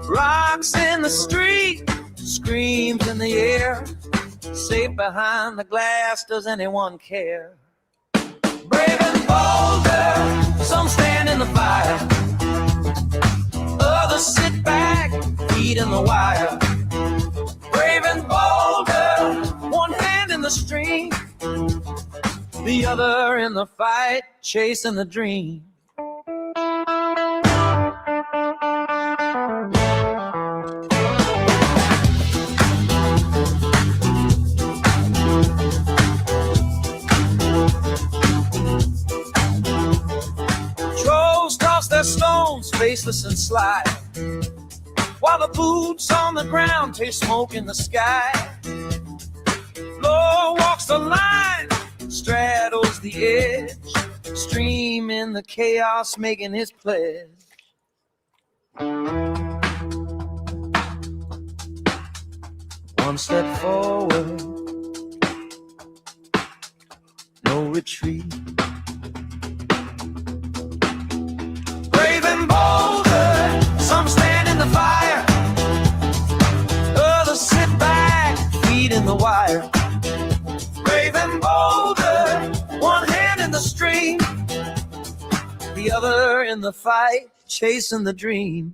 Rocks in the street, screams in the air. Safe behind the glass, does anyone care? Brave and bolder, some stand in the fire. Others sit back, feet in the wire. Brave and bolder, one hand in the stream, the other in the fight, chasing the dream. Trolls toss their stones, faceless and sly, while the boots on the ground taste smoke in the sky. Floor walks the line, straddles the edge, stream in the chaos making his pledge. One step forward, no retreat. Brave and bolder, some stand in the fire, others sit back, feet in the wire. Brave and bolder, one hand in the stream, the other in the fight, chasing the dream.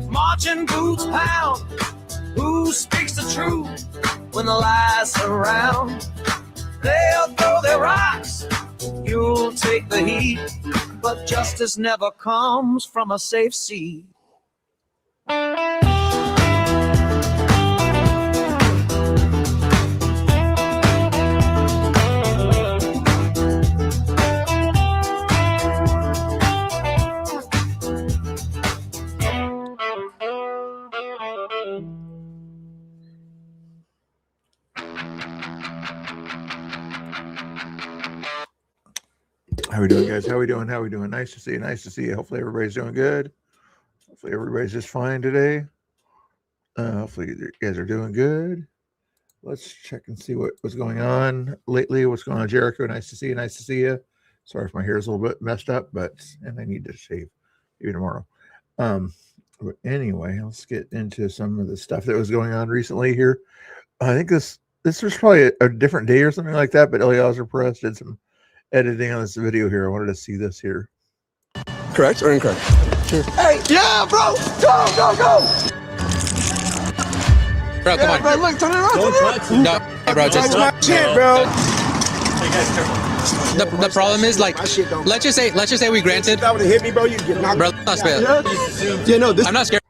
Marching boots pound, who speaks the truth when the lies surround? They'll throw their rocks, you'll take the heat, but justice never comes from a safe seat. How we doing, guys? How we doing? How we doing? Nice to see you. Nice to see you. Hopefully everybody's doing good. Hopefully everybody's just fine today. Hopefully you guys are doing good. Let's check and see what's going on lately. What's going on, Jericho? Nice to see you. Nice to see you. Sorry if my hair is a little bit messed up, and I need to shave maybe tomorrow. But anyway, let's get into some of the stuff that was going on recently here. I think this was probably a different day or something like that, but Eliezer Press did some editing on this video here. I wanted to see this here. Correct or incorrect? Sure. Hey, yeah, bro! Go! Bro, come on. Bro, look, turn it around. No, bro, just my shit, bro. The problem is, like, let's just say we granted. If that would have hit me, bro, you'd get knocked. Bro, I'm not scared. Yeah, no, this. I'm not scared.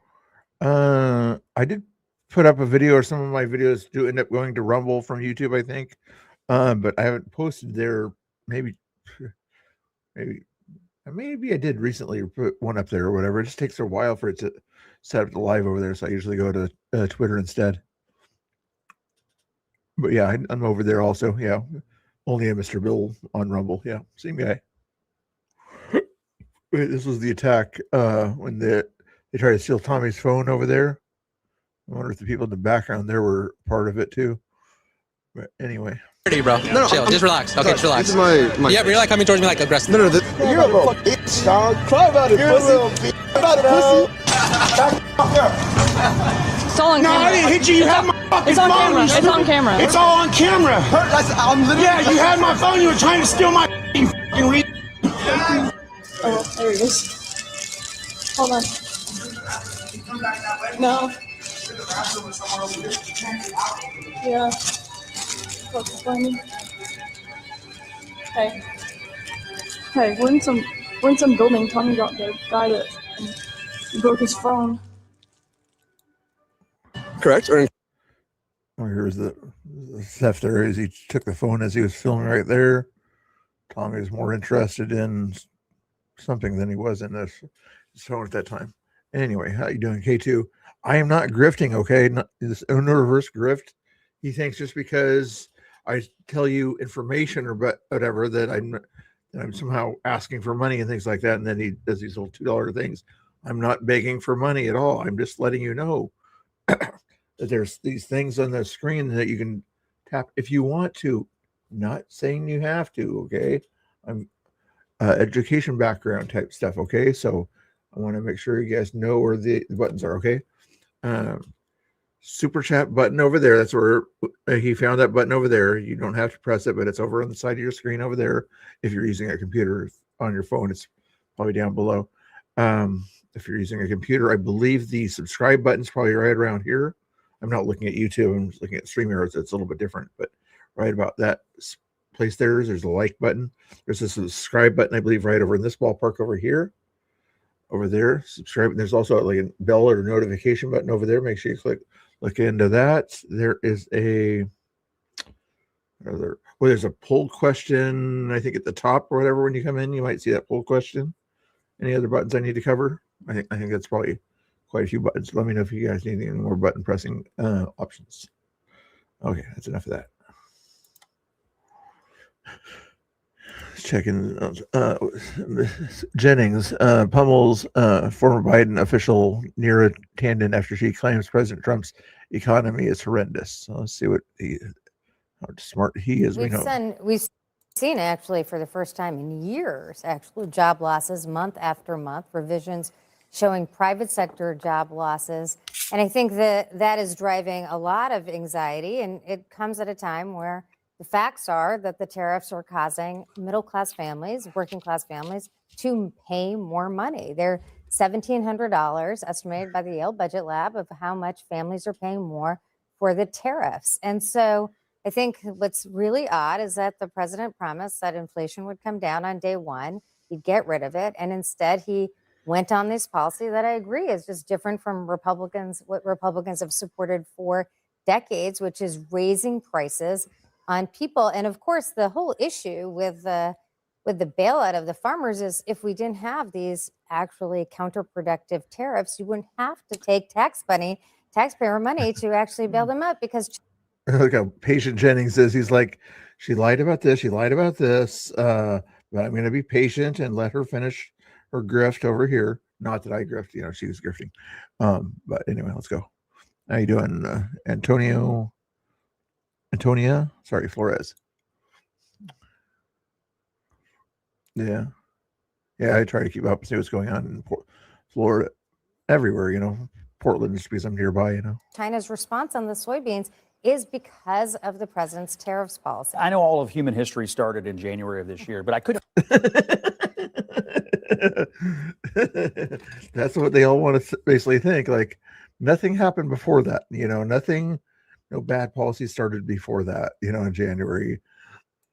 I did put up a video, or some of my videos do end up going to Rumble from YouTube, I think. But I haven't posted there. Maybe I did recently put one up there or whatever. It just takes a while for it to set up the live over there, so I usually go to Twitter instead. But yeah, I'm over there also. Yeah, only a Mr. Bill on Rumble. Yeah, same guy. This was the attack when they tried to steal Tommy's phone over there. I wonder if the people in the background there were part of it too. But anyway. Bro. No, chill. Just relax. Okay, just relax. This is my Yeah, but you're like coming towards me like aggressive. No, you're a little bitch, dog. Cry about it, pussy. Little bitch. About it, pussy. It's all on camera. No, I didn't hit you. You had my fucking It's on phone. camera. It's on camera. It's all on camera. I'm literally. Yeah, you had my phone. You were trying to steal my fucking re. Oh, there he is. Hold on. No. Yeah. Focus on me. Hey, we're in some building. Tommy got the guy that broke his phone. Correct or Here's the theft there. Is he took the phone as he was filming right there. Tommy was more interested in something than he was in his phone at that time. Anyway, how you doing, K2? I am not grifting, okay? This reverse grift. He thinks just because I tell you information or whatever that that I'm somehow asking for money and things like that. And then he does these little $2 things. I'm not begging for money at all. I'm just letting you know that there's these things on the screen that you can tap if you want to. Not saying you have to. Okay. I'm education background type stuff. Okay. So I want to make sure you guys know where the buttons are. Okay. Super chat button over there. That's where he found that button over there. You don't have to press it, but it's over on the side of your screen over there. If you're using a computer on your phone, it's probably down below. If you're using a computer, I believe the subscribe button is probably right around here. I'm not looking at YouTube. I'm just looking at StreamYard. So it's a little bit different, but right about that place there's a like button. There's a subscribe button, I believe, right over in this ballpark over here. Over there, subscribe. And there's also like a bell or notification button over there. Make sure you look into that. There is there's a poll question, I think at the top or whatever. When you come in, you might see that poll question. Any other buttons I need to cover? I think that's probably quite a few buttons. Let me know if you guys need any more button pressing options. Okay, that's enough of that. Checking Jennings, Pummel's former Biden official near a tandem after she claims President Trump's economy is horrendous. So let's see how smart he is. We've seen actually for the first time in years, actual job losses month after month, revisions showing private sector job losses. And I think that is driving a lot of anxiety. And it comes at a time where the facts are that the tariffs are causing middle-class families, working-class families, to pay more money. They're $1,700 estimated by the Yale Budget Lab of how much families are paying more for the tariffs. And so I think what's really odd is that the president promised that inflation would come down on day one. He'd get rid of it. And instead, he went on this policy that I agree is just different from what Republicans have supported for decades, which is raising prices on people. And of course, the whole issue with the bailout of the farmers is if we didn't have these actually counterproductive tariffs, you wouldn't have to take taxpayer money to actually bail them out because. Look how patient Jennings is. He's like, she lied about this, but I'm going to be patient and let her finish her grift over here. Not that I grift, she was grifting. But anyway, let's go. How you doing, Antonia? Sorry, Flores. Yeah. I try to keep up and see what's going on in Florida, everywhere, Portland just because I'm nearby, China's response on the soybeans is because of the president's tariffs policy. I know all of human history started in January of this year, but I couldn't. That's what they all want to basically think. Like nothing happened before that, no bad policy started before that, in January.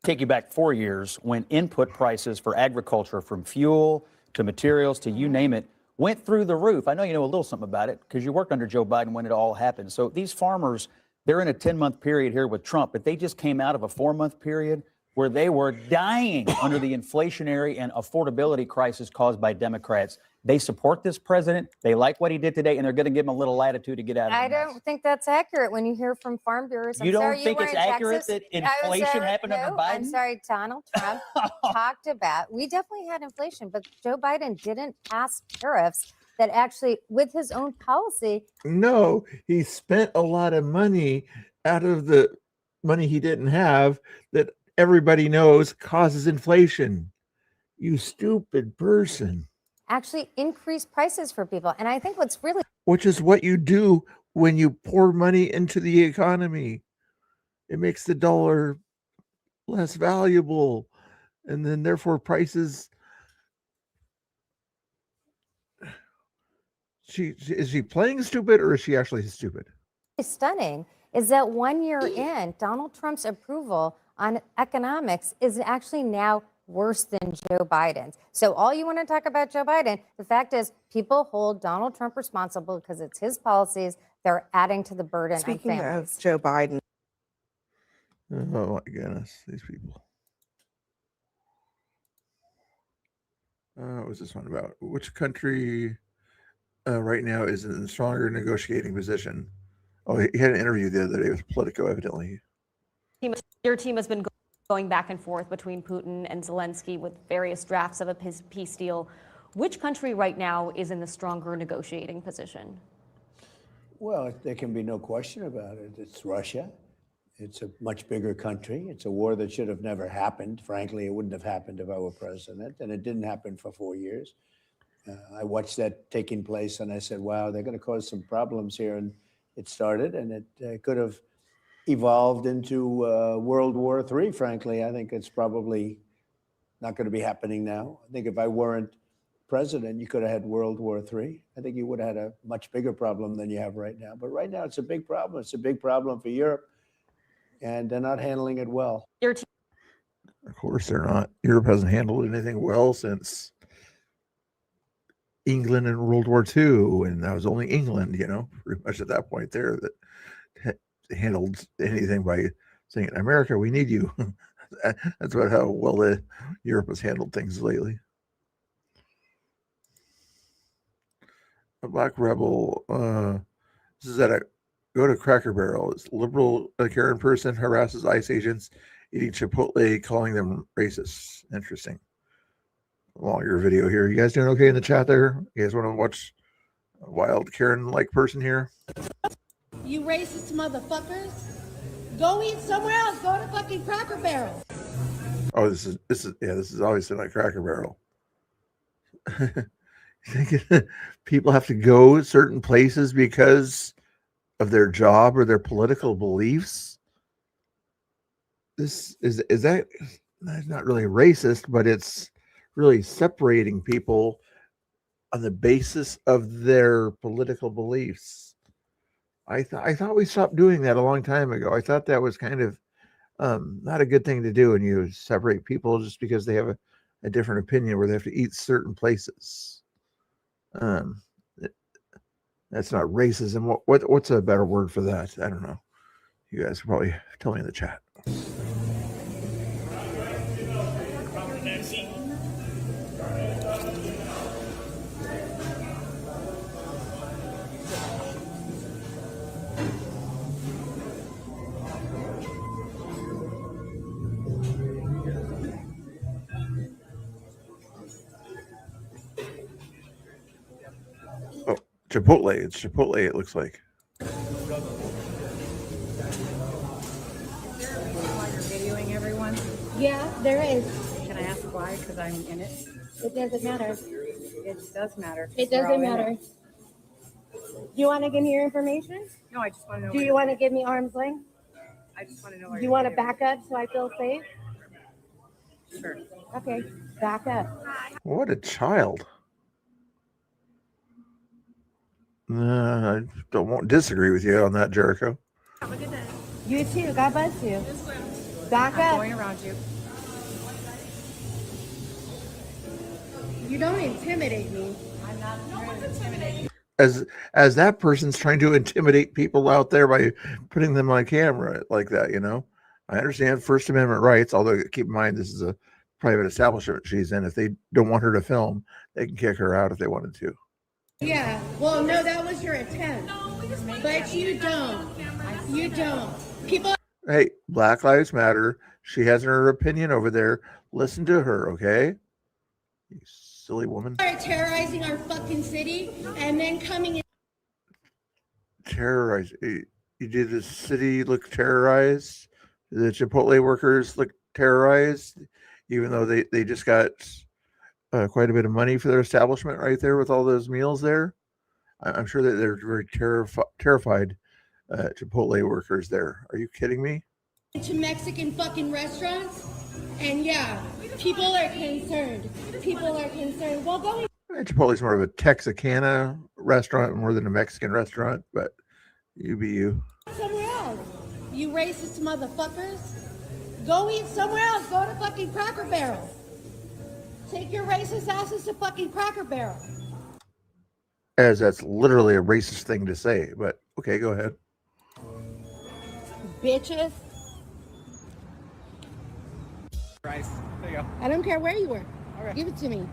Take you back 4 years when input prices for agriculture, from fuel to materials to you name it, went through the roof. I know you know a little something about it because you worked under Joe Biden when it all happened. So these farmers, they're in a 10-month period here with Trump, but they just came out of a 4-month period where they were dying under the inflationary and affordability crisis caused by Democrats. They support this president. They like what he did today, and they're going to give him a little latitude to get out of it. I don't think that's accurate when you hear from farm bureaus. You don't think it's accurate that inflation happened under Biden? I'm sorry, Donald Trump talked about, we definitely had inflation, but Joe Biden didn't pass tariffs that actually, with his own policy. No, he spent a lot of money out of the money he didn't have that everybody knows causes inflation. You stupid person. Actually increase prices for people. And I think what's really. Which is what you do when you pour money into the economy. It makes the dollar less valuable. And then therefore prices. Is she playing stupid or is she actually stupid? Stunning is that 1 year in, Donald Trump's approval on economics is actually now worse than Joe Biden's. So all you want to talk about Joe Biden, the fact is people hold Donald Trump responsible because it's his policies. They're adding to the burden on families. Speaking of Joe Biden. Oh my goodness, these people. What was this one about? Which country right now is in a stronger negotiating position? Oh, he had an interview the other day with Politico, evidently. Your team has been going back and forth between Putin and Zelensky with various drafts of a peace deal. Which country right now is in the stronger negotiating position? Well, there can be no question about it. It's Russia. It's a much bigger country. It's a war that should have never happened. Frankly, it wouldn't have happened if I were president, and it didn't happen for 4 years. I watched that taking place, and I said, wow, they're going to cause some problems here. And it started, and it could have evolved into World War III, frankly. I think it's probably not going to be happening now. I think if I weren't president, you could have had World War III. I think you would have had a much bigger problem than you have right now. But right now, it's a big problem. It's a big problem for Europe, and they're not handling it well. Of course they're not. Europe hasn't handled anything well since England in World War II, and that was only England, pretty much at that point there that handled anything by saying, America, we need you. That's about how well Europe has handled things lately. A black rebel, this is go to Cracker Barrel. It's liberal Karen person harasses ICE agents eating Chipotle, calling them racist. Interesting. Longer video here. You guys doing okay in the chat there? You guys want to watch a wild Karen-like person here? You racist motherfuckers. Go eat somewhere else. Go to fucking Cracker Barrel. Oh, this is obviously like Cracker Barrel. You think people have to go certain places because of their job or their political beliefs? Is that not really racist, but it's really separating people on the basis of their political beliefs. I thought we stopped doing that a long time ago. I thought that was kind of not a good thing to do, and you separate people just because they have a different opinion where they have to eat certain places. That's not racism. What's a better word for that? I don't know. You guys can probably tell me in the chat. Chipotle. It's Chipotle, it looks like. Is there a reason why you're videoing everyone? Yeah, there is. Can I ask why? Because I'm in it. It doesn't matter. It does matter. It We're all doesn't in matter. it. You want to give me your information? No, I just want to know. Do you want to give me arm's length? I just want to know. Do you want to back up so I feel safe? Sure. Okay, back up. What a child. I won't disagree with you on that, Jericho. Have a good day. You too. God bless you. Back I'm up. going around you. You don't intimidate me. I'm not trying to intimidate you. As that person's trying to intimidate people out there by putting them on camera like that, I understand First Amendment rights, although keep in mind this is a private establishment she's in. If they don't want her to film, they can kick her out if they wanted to. Yeah. Well, no, that was your attempt. But you don't. You don't. People. Hey, Black Lives Matter. She has her opinion over there. Listen to her, okay? You silly woman. Are terrorizing our fucking city and then coming in. Terrorize. You did the city look terrorized? The Chipotle workers look terrorized, even though they just got quite a bit of money for their establishment right there with all those meals there. I'm sure that they're very terrified Chipotle workers there. Are you kidding me? To Mexican fucking restaurants, and yeah, people are concerned. People are concerned. Well, going. Chipotle's more of a Texarkana restaurant more than a Mexican restaurant, but you be you. Somewhere else. You racist motherfuckers. Go eat somewhere else. Go to fucking Cracker Barrel. Take your racist asses to fucking Cracker Barrel. As that's literally a racist thing to say, but okay, go ahead. Bitches. Rice. There you go. I don't care where you were. All right. Give it to me.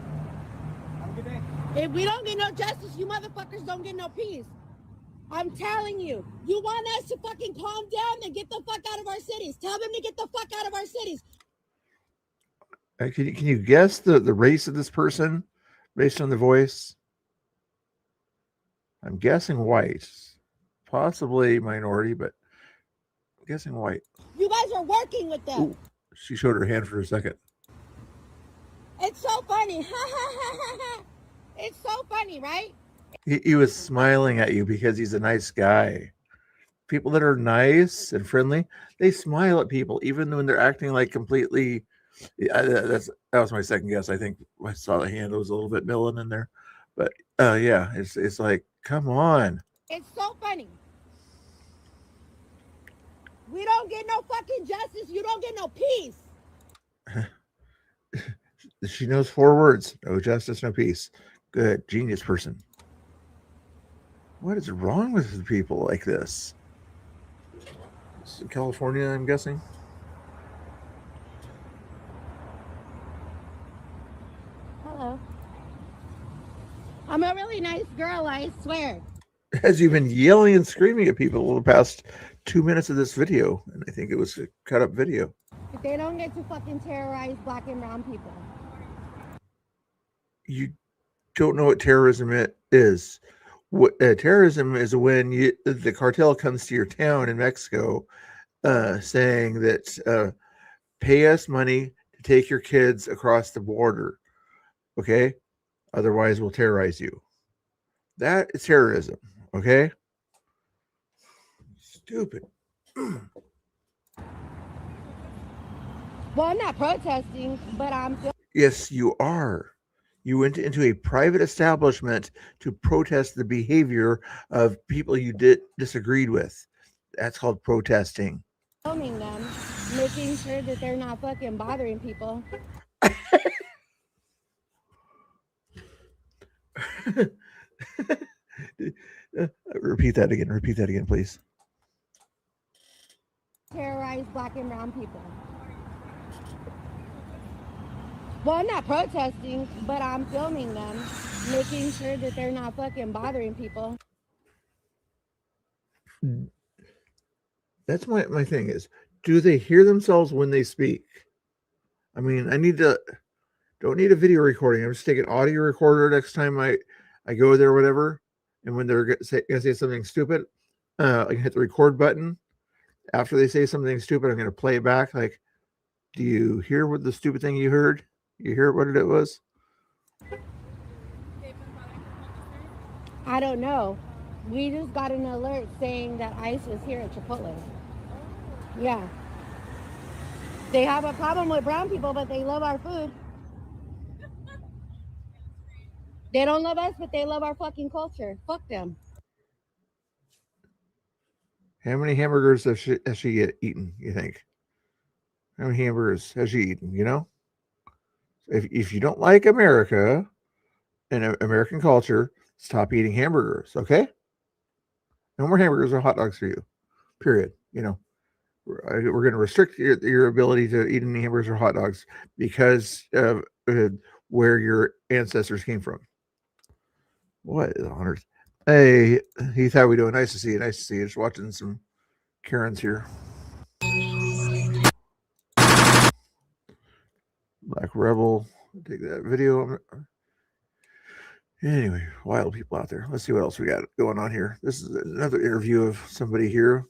Have a good day. If we don't get no justice, you motherfuckers don't get no peace. I'm telling you. You want us to fucking calm down and get the fuck out of our cities. Tell them to get the fuck out of our cities. Can you guess the race of this person based on the voice? I'm guessing white, possibly minority, but I'm guessing white. You guys are working with them. Ooh, she showed her hand for a second. It's so funny. It's so funny, right? He was smiling at you because he's a nice guy. People that are nice and friendly, they smile at people even when they're acting like completely. That was my second guess. I think I saw the hand was a little bit milling in there, but yeah, it's like, come on. It's so funny. We don't get no fucking justice. You don't get no peace. She knows 4 words: no justice, no peace. Good, genius person. What is wrong with people like this? It's in California, I'm guessing. Hello. I'm a really nice girl, I swear. Has you been yelling and screaming at people over the past 2 minutes of this video? And I think it was a cut up video. If they don't get to fucking terrorize black and brown people. You don't know what terrorism is. What terrorism is when the cartel comes to your town in Mexico, saying that pay us money to take your kids across the border, okay? Otherwise, we'll terrorize you. That is terrorism, okay? Stupid. Well, I'm not protesting, but I'm still. Yes, you are. You went into a private establishment to protest the behavior of people you disagreed with. That's called protesting. Filming them, making sure that they're not fucking bothering people. Repeat that again. Repeat that again, please. Terrorize black and brown people. Well, I'm not protesting, but I'm filming them, making sure that they're not fucking bothering people. That's my thing is, do they hear themselves when they speak? I mean, don't need a video recording. I'm just taking audio recorder next time I go there or whatever. And when they're gonna say something stupid, I can hit the record button. After they say something stupid, I'm going to play it back. Like, do you hear what the stupid thing you heard? You hear what it was? I don't know. We just got an alert saying that ICE is here at Chipotle. Yeah. They have a problem with brown people, but they love our food. They don't love us, but they love our fucking culture. Fuck them. How many hamburgers has she eaten, you think? How many hamburgers has she eaten, you know? If you don't like America and American culture, stop eating hamburgers, okay? No more hamburgers or hot dogs for you, period. You know, we're going to restrict your ability to eat any hamburgers or hot dogs because of where your ancestors came from. What is on earth? Hey, Heath, how we doing? Nice to see you. Nice to see you. Just watching some Karens here. Black Rebel. Take that video. Anyway, wild people out there. Let's see what else we got going on here. This is another interview of somebody here.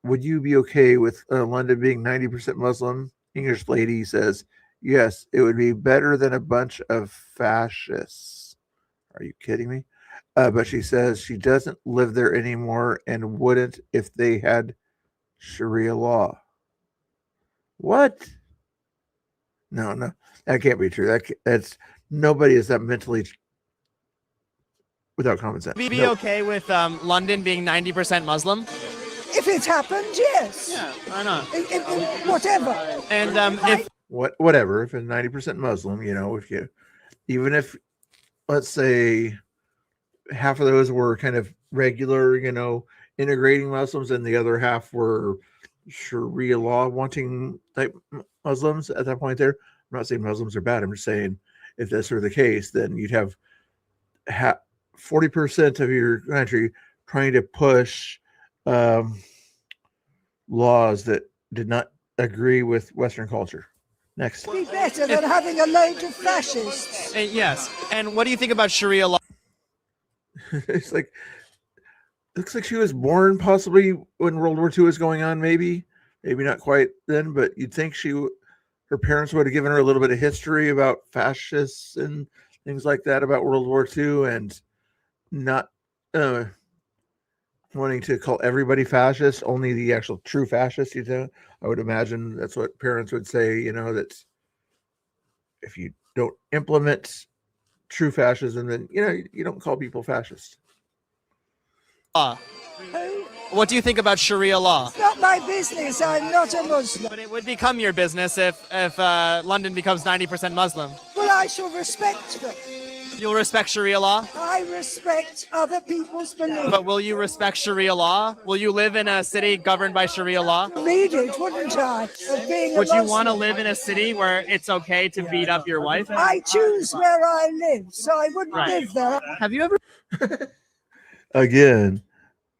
Would you be okay with London being 90% Muslim? English lady says, yes, it would be better than a bunch of fascists. Are you kidding me? But she says she doesn't live there anymore and wouldn't if they had Sharia law. What? No, that can't be true. That's nobody is that mentally without common sense. Would you be okay with London being 90% Muslim? If it happened, yes. Yeah, why not? Whatever. And if whatever, if it's 90% Muslim, you know, even if let's say half of those were kind of regular, you know, integrating Muslims, and the other half were Sharia law wanting type Muslims at that point there. I'm not saying Muslims are bad. I'm just saying if this were the case, then you'd have 40% of your country trying to push laws that did not agree with Western culture. Next. Be better than having a load of fascists. Yes. And what do you think about Sharia law? It's like, looks like she was born possibly when World War II was going on, maybe not quite then, but you'd think her parents would have given her a little bit of history about fascists and things like that about World War II, and not wanting to call everybody fascist, only the actual true fascists. I would imagine that's what parents would say, that if you don't implement true fascism, then you don't call people fascist. What do you think about Sharia law? It's not my business. I'm not a Muslim. But it would become your business if London becomes 90% Muslim. Well, I shall respect them. You'll respect Sharia law? I respect other people's beliefs. But will you respect Sharia law? Will you live in a city governed by Sharia law? Read it, wouldn't I? Would you want to live in a city where it's okay to beat up your wife? I choose where I live, so I wouldn't live there. Have you ever? Again,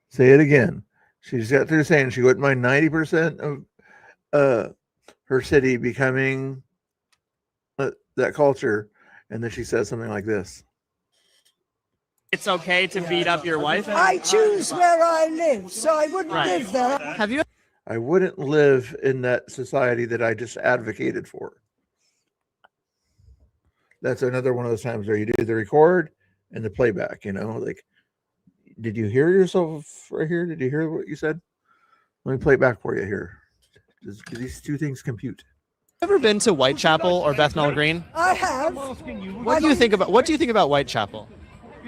say it again. She's got through saying she wouldn't mind 90% of her city becoming that culture, and then she says something like this. It's okay to beat up your wife? I choose where I live, so I wouldn't live there. Have you? I wouldn't live in that society that I just advocated for. That's another one of those times where you do the record and the playback, like, did you hear yourself right here? Did you hear what you said? Let me play it back for you here. Do these two things compute? Ever been to Whitechapel or Bethnal Green? I have. What do you think about Whitechapel?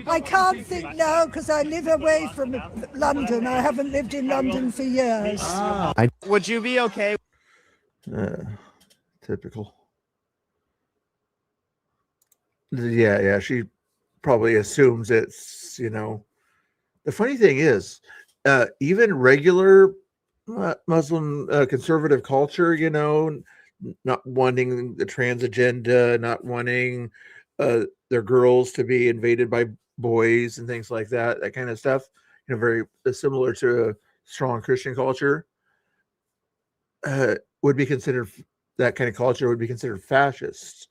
I can't think now because I live away from London. I haven't lived in London for years. Would you be okay? Typical. Yeah. She probably assumes it's, The funny thing is, even regular Muslim conservative culture, not wanting the trans agenda, not wanting their girls to be invaded by boys and things like that kind of stuff, very similar to a strong Christian culture, would be considered, that kind of culture would be considered fascist.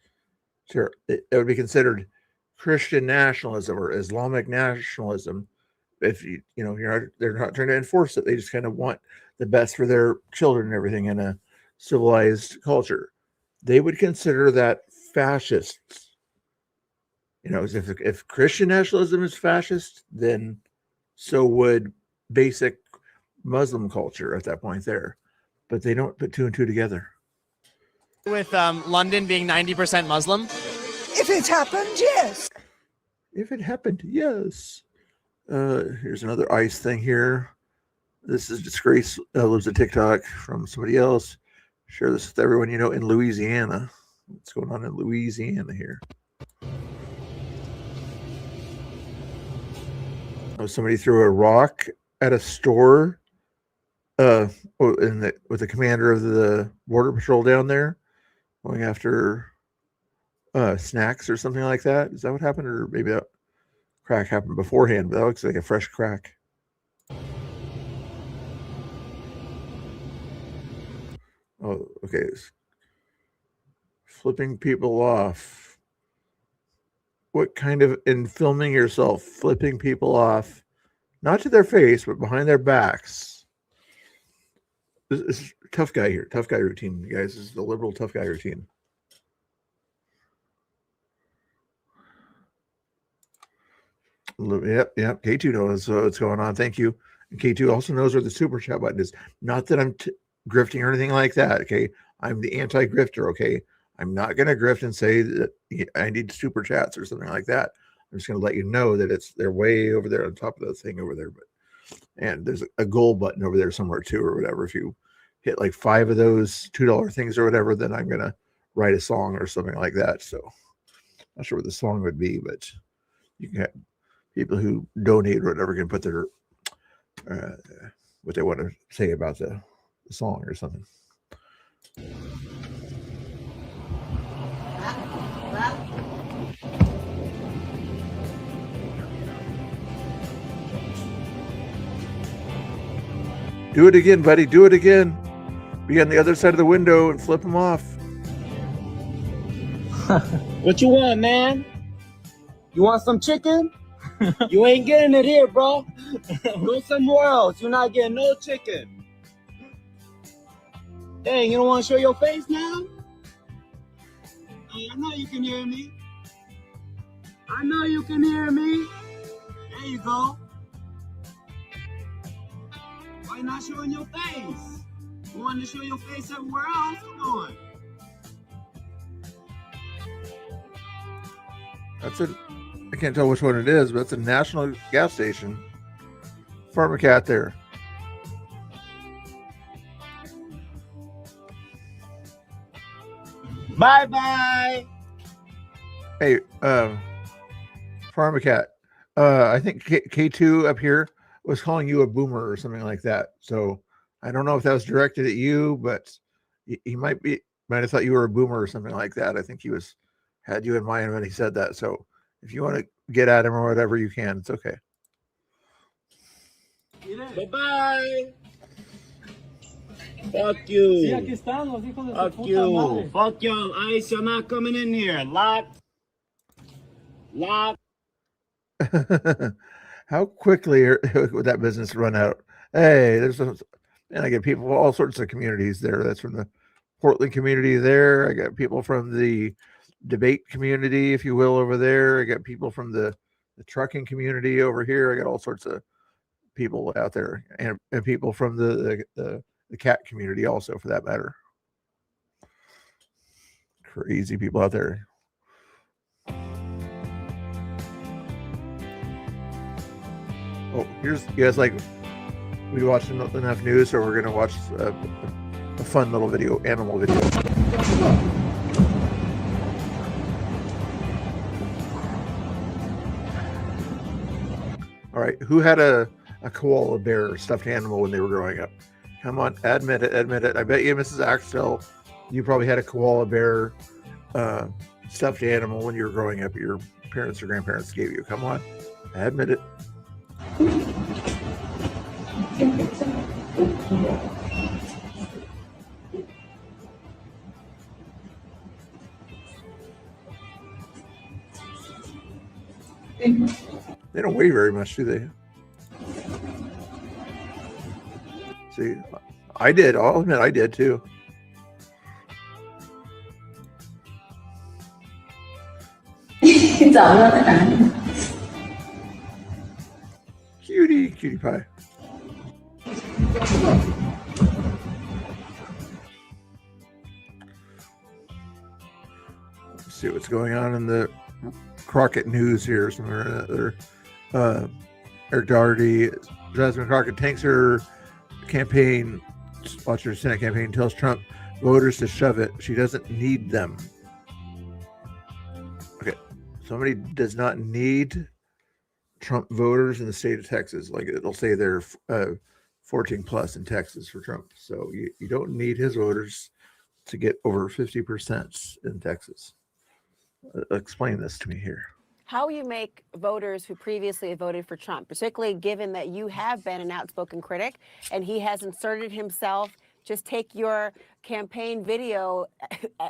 Sure, it would be considered Christian nationalism or Islamic nationalism. If they're not trying to enforce it, they just kind of want the best for their children and everything in a civilized culture. They would consider that fascists. If Christian nationalism is fascist, then so would basic Muslim culture at that point there. But they don't put two and two together. With London being 90% Muslim? If it happened, yes. If it happened, yes. Here's another ICE thing here. This is Disgrace lives a TikTok from somebody else. Share this with everyone in Louisiana. What's going on in Louisiana here? Somebody threw a rock at a store with the commander of the border patrol down there, going after snacks or something like that. Is that what happened? Or maybe that crack happened beforehand, but that looks like a fresh crack. Oh, okay. Flipping people off. What kind of, in filming yourself, flipping people off, not to their face, but behind their backs. This is tough guy here. Tough guy routine, guys. This is the liberal tough guy routine. Yep. K2 knows what's going on. Thank you. And K2 also knows where the super chat button is. Not that I'm grifting or anything like that. Okay. I'm the anti-grifter. Okay. I'm not going to grift and say that I need super chats or something like that. I'm just going to let you know that they're way over there on top of the thing over there. And there's a goal button over there somewhere too, or whatever. If you hit like 5 of those $2 things or whatever, then I'm going to write a song or something like that. So not sure what the song would be, but you can have people who donate or whatever can put their what they want to say about the song or something. Do it again, buddy. Do it again. Be on the other side of the window and flip them off. What you want, man? You want some chicken? You ain't getting it here, bro. Go somewhere else. You're not getting no chicken. Hey, you don't want to show your face now? Hey, I know you can hear me. I know you can hear me. There you go. Why you not showing your face? You want to show your face everywhere else? Come on. That's it. I can't tell which one it is, but it's a National gas station. Pharmacat there. Bye-bye. Hey, Pharmacat. I think K2 up here was calling you a boomer or something like that. So I don't know if that was directed at you, but he might have thought you were a boomer or something like that. I think he had you in mind when he said that. So if you want to get at him or whatever, you can. It's okay. Bye-bye. Fuck you. Fuck you. Fuck y'all. Ice, you're not coming in here. Lock. How quickly would that business run out? Hey, and I get people from all sorts of communities there. That's from the Portland community there. I got people from the debate community, if you will, over there. I got people from the trucking community over here. I got all sorts of people out there, and people from the cat community also, for that matter. Crazy people out there. Oh, here's, you guys, like, we watched enough news, so we're going to watch a fun little video, animal video. All right, who had a koala bear stuffed animal when they were growing up? Come on, admit it. I bet you, Mrs. Axtell, you probably had a koala bear stuffed animal when you were growing up. Your parents or grandparents gave you. Come on, admit it. They don't weigh very much, do they? See, I did. I'll admit I did too. Cutie pie. Let's see what's going on in the Crockett news here. Somewhere or another. Eric Doherty, Jasmine Crockett tanks her campaign. Watch her Senate campaign, tells Trump voters to shove it. She doesn't need them. Okay, somebody does not need Trump voters in the state of Texas. Like, it'll say they're 14 plus in Texas for Trump. So you don't need his voters to get over 50% in Texas. Explain this to me here. How will you make voters who previously voted for Trump, particularly given that you have been an outspoken critic and he has inserted himself, just take your campaign video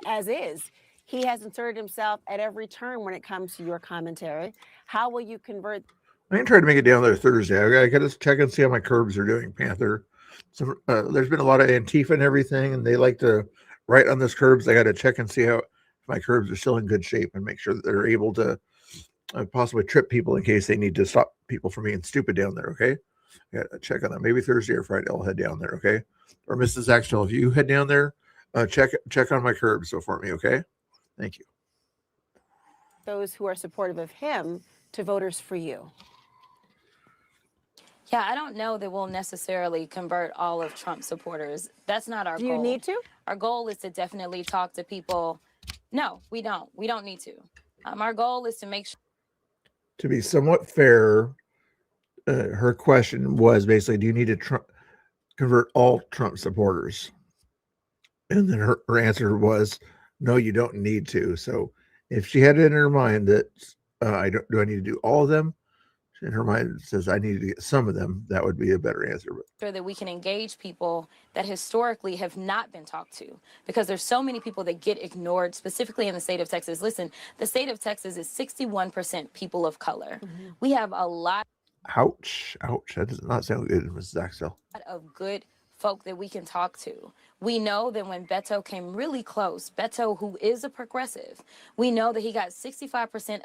as is. He has inserted himself at every turn when it comes to your commentary. How will you convert? I can try to make it down there Thursday. I got to check and see how my curbs are doing, Panther. So there's been a lot of Antifa and everything, and they like to write on those curbs. I got to check and see how my curbs are still in good shape and make sure that they're able to possibly trip people in case they need to stop people from being stupid down there. Okay, I got to check on that. Maybe Thursday or Friday I'll head down there. Okay, or Mrs. Axtell, if you head down there, check on my curbs for me. Okay, thank you. Those who are supportive of him to voters for you. Yeah, I don't know that we'll necessarily convert all of Trump supporters. That's not our goal. Do you need to? Our goal is to definitely talk to people. No, we don't. We don't need to. Our goal is to make sure. To be somewhat fair, her question was basically, do you need to convert all Trump supporters? And then her answer was, no, you don't need to. So if she had it in her mind that do I need to do all of them? in her mind says, I need to get some of them. That would be a better answer. But Sure that we can engage people that historically have not been talked to, because there's so many people that get ignored, specifically in the state of Texas. Listen, the state of Texas is 61% people of color. We have a lot ouch. That does not sound good, Mrs. Axel. of good folk that we can talk to. We know that when Beto came really close, Beto, who is a progressive, we know that he got 65%.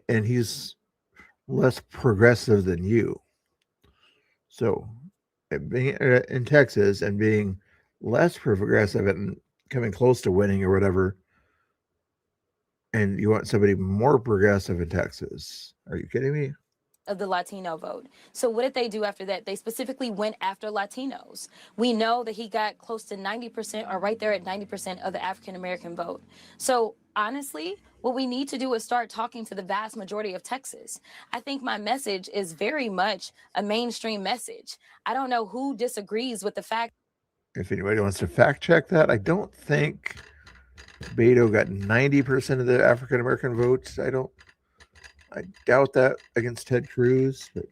And he's less progressive than you. So being in Texas and being less progressive and coming close to winning or whatever, and you want somebody more progressive in Texas. Are you kidding me? Of the Latino vote. So what did they do after that? They specifically went after Latinos. We know that he got close to 90% or right there at 90% of the African American vote. So honestly, what we need to do is start talking to the vast majority of Texas. I think my message is very much a mainstream message. I don't know who disagrees with the fact. If anybody wants to fact check that, I don't think Beto got 90% of the African American votes. I doubt that against Ted Cruz, but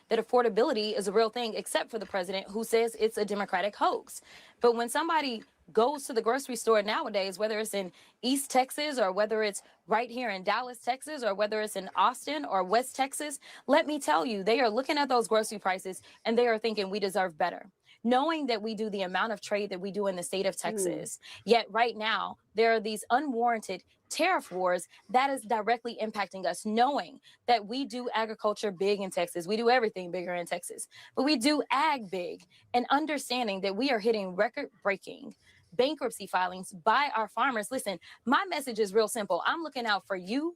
that affordability is a real thing, except for the president who says it's a Democratic hoax. But when somebody goes to the grocery store nowadays, whether it's in East Texas or whether it's right here in Dallas, Texas, or whether it's in Austin or West Texas, let me tell you, they are looking at those grocery prices and they are thinking we deserve better. Knowing that we do the amount of trade that we do in the state of Texas, yet right now there are these unwarranted tariff wars that is directly impacting us, knowing that we do agriculture big in Texas. We do everything bigger in Texas, but we do ag big, and understanding that we are hitting record-breaking bankruptcy filings by our farmers. Listen, my message is real simple. I'm looking out for you,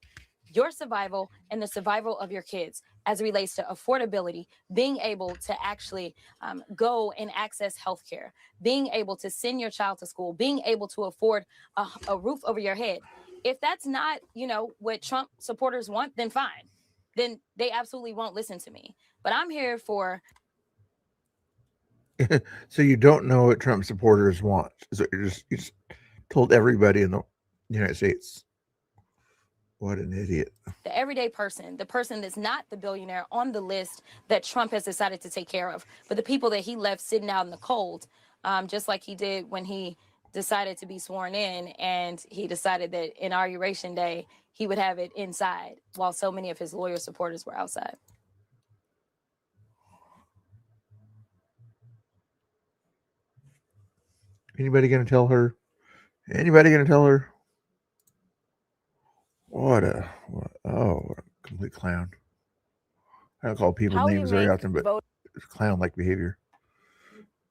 your survival, and the survival of your kids as it relates to affordability, being able to actually go and access healthcare, being able to send your child to school, being able to afford a roof over your head. If that's not, what Trump supporters want, then fine. Then they absolutely won't listen to me. But I'm here for. So you don't know what Trump supporters want. So you just told everybody in the United States. What an idiot. The everyday person, the person that's not the billionaire on the list that Trump has decided to take care of, but the people that he left sitting out in the cold, just like he did when he decided to be sworn in, and he decided that Inauguration Day, he would have it inside while so many of his loyal supporters were outside. Anybody going to tell her? Anybody going to tell her? What a complete clown. I don't call people names very often, but clown-like behavior.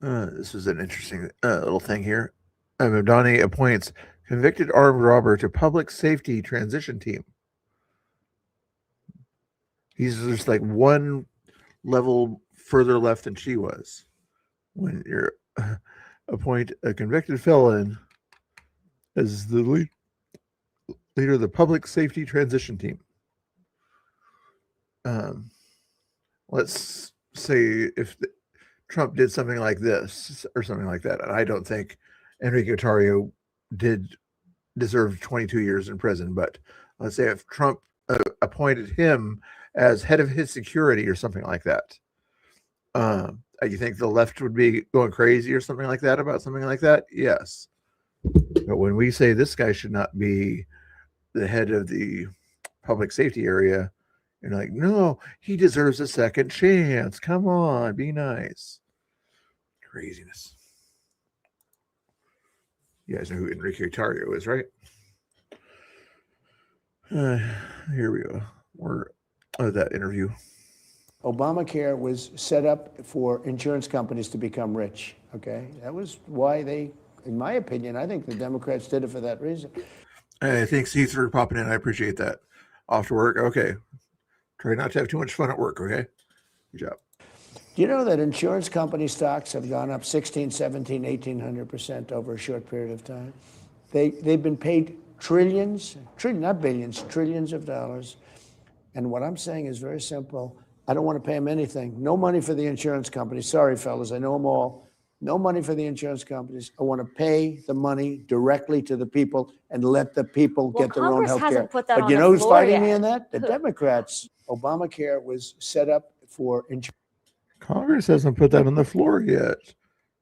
This is an interesting little thing here. Mamdani appoints convicted armed robber to public safety transition team. He's just like one level further left than she was. When you're appoint a convicted felon as the leader of the public safety transition team. Let's say if Trump did something like this or something like that, and I don't think Enrique Tarrio did deserve 22 years in prison, but let's say if Trump appointed him as head of his security or something like that, you think the left would be going crazy or something like that about something like that? Yes. But when we say this guy should not be the head of the public safety area, you're like, no, he deserves a second chance. Come on, be nice. Craziness. You guys know who Enrique Tarrio is, right? Here we go. We're that interview. Obamacare was set up for insurance companies to become rich, okay? That was why they, in my opinion, I think the Democrats did it for that reason. Thanks, Heath, for popping in. I appreciate that. Off to work. Okay. Try not to have too much fun at work, okay? Good job. Do you know that insurance company stocks have gone up 16, 17, 1,800% over a short period of time? They've been paid trillions, not billions, trillions of dollars. And what I'm saying is very simple. I don't want to pay them anything. No money for the insurance company. Sorry, fellas, I know them all. No money for the insurance companies. I want to pay the money directly to the people and let the people Well, get their own Congress health care. hasn't put that But on you the know who's floor fighting me yet. in that? The Who? Democrats. Obamacare was set up for insurance. Congress hasn't put that on the floor yet.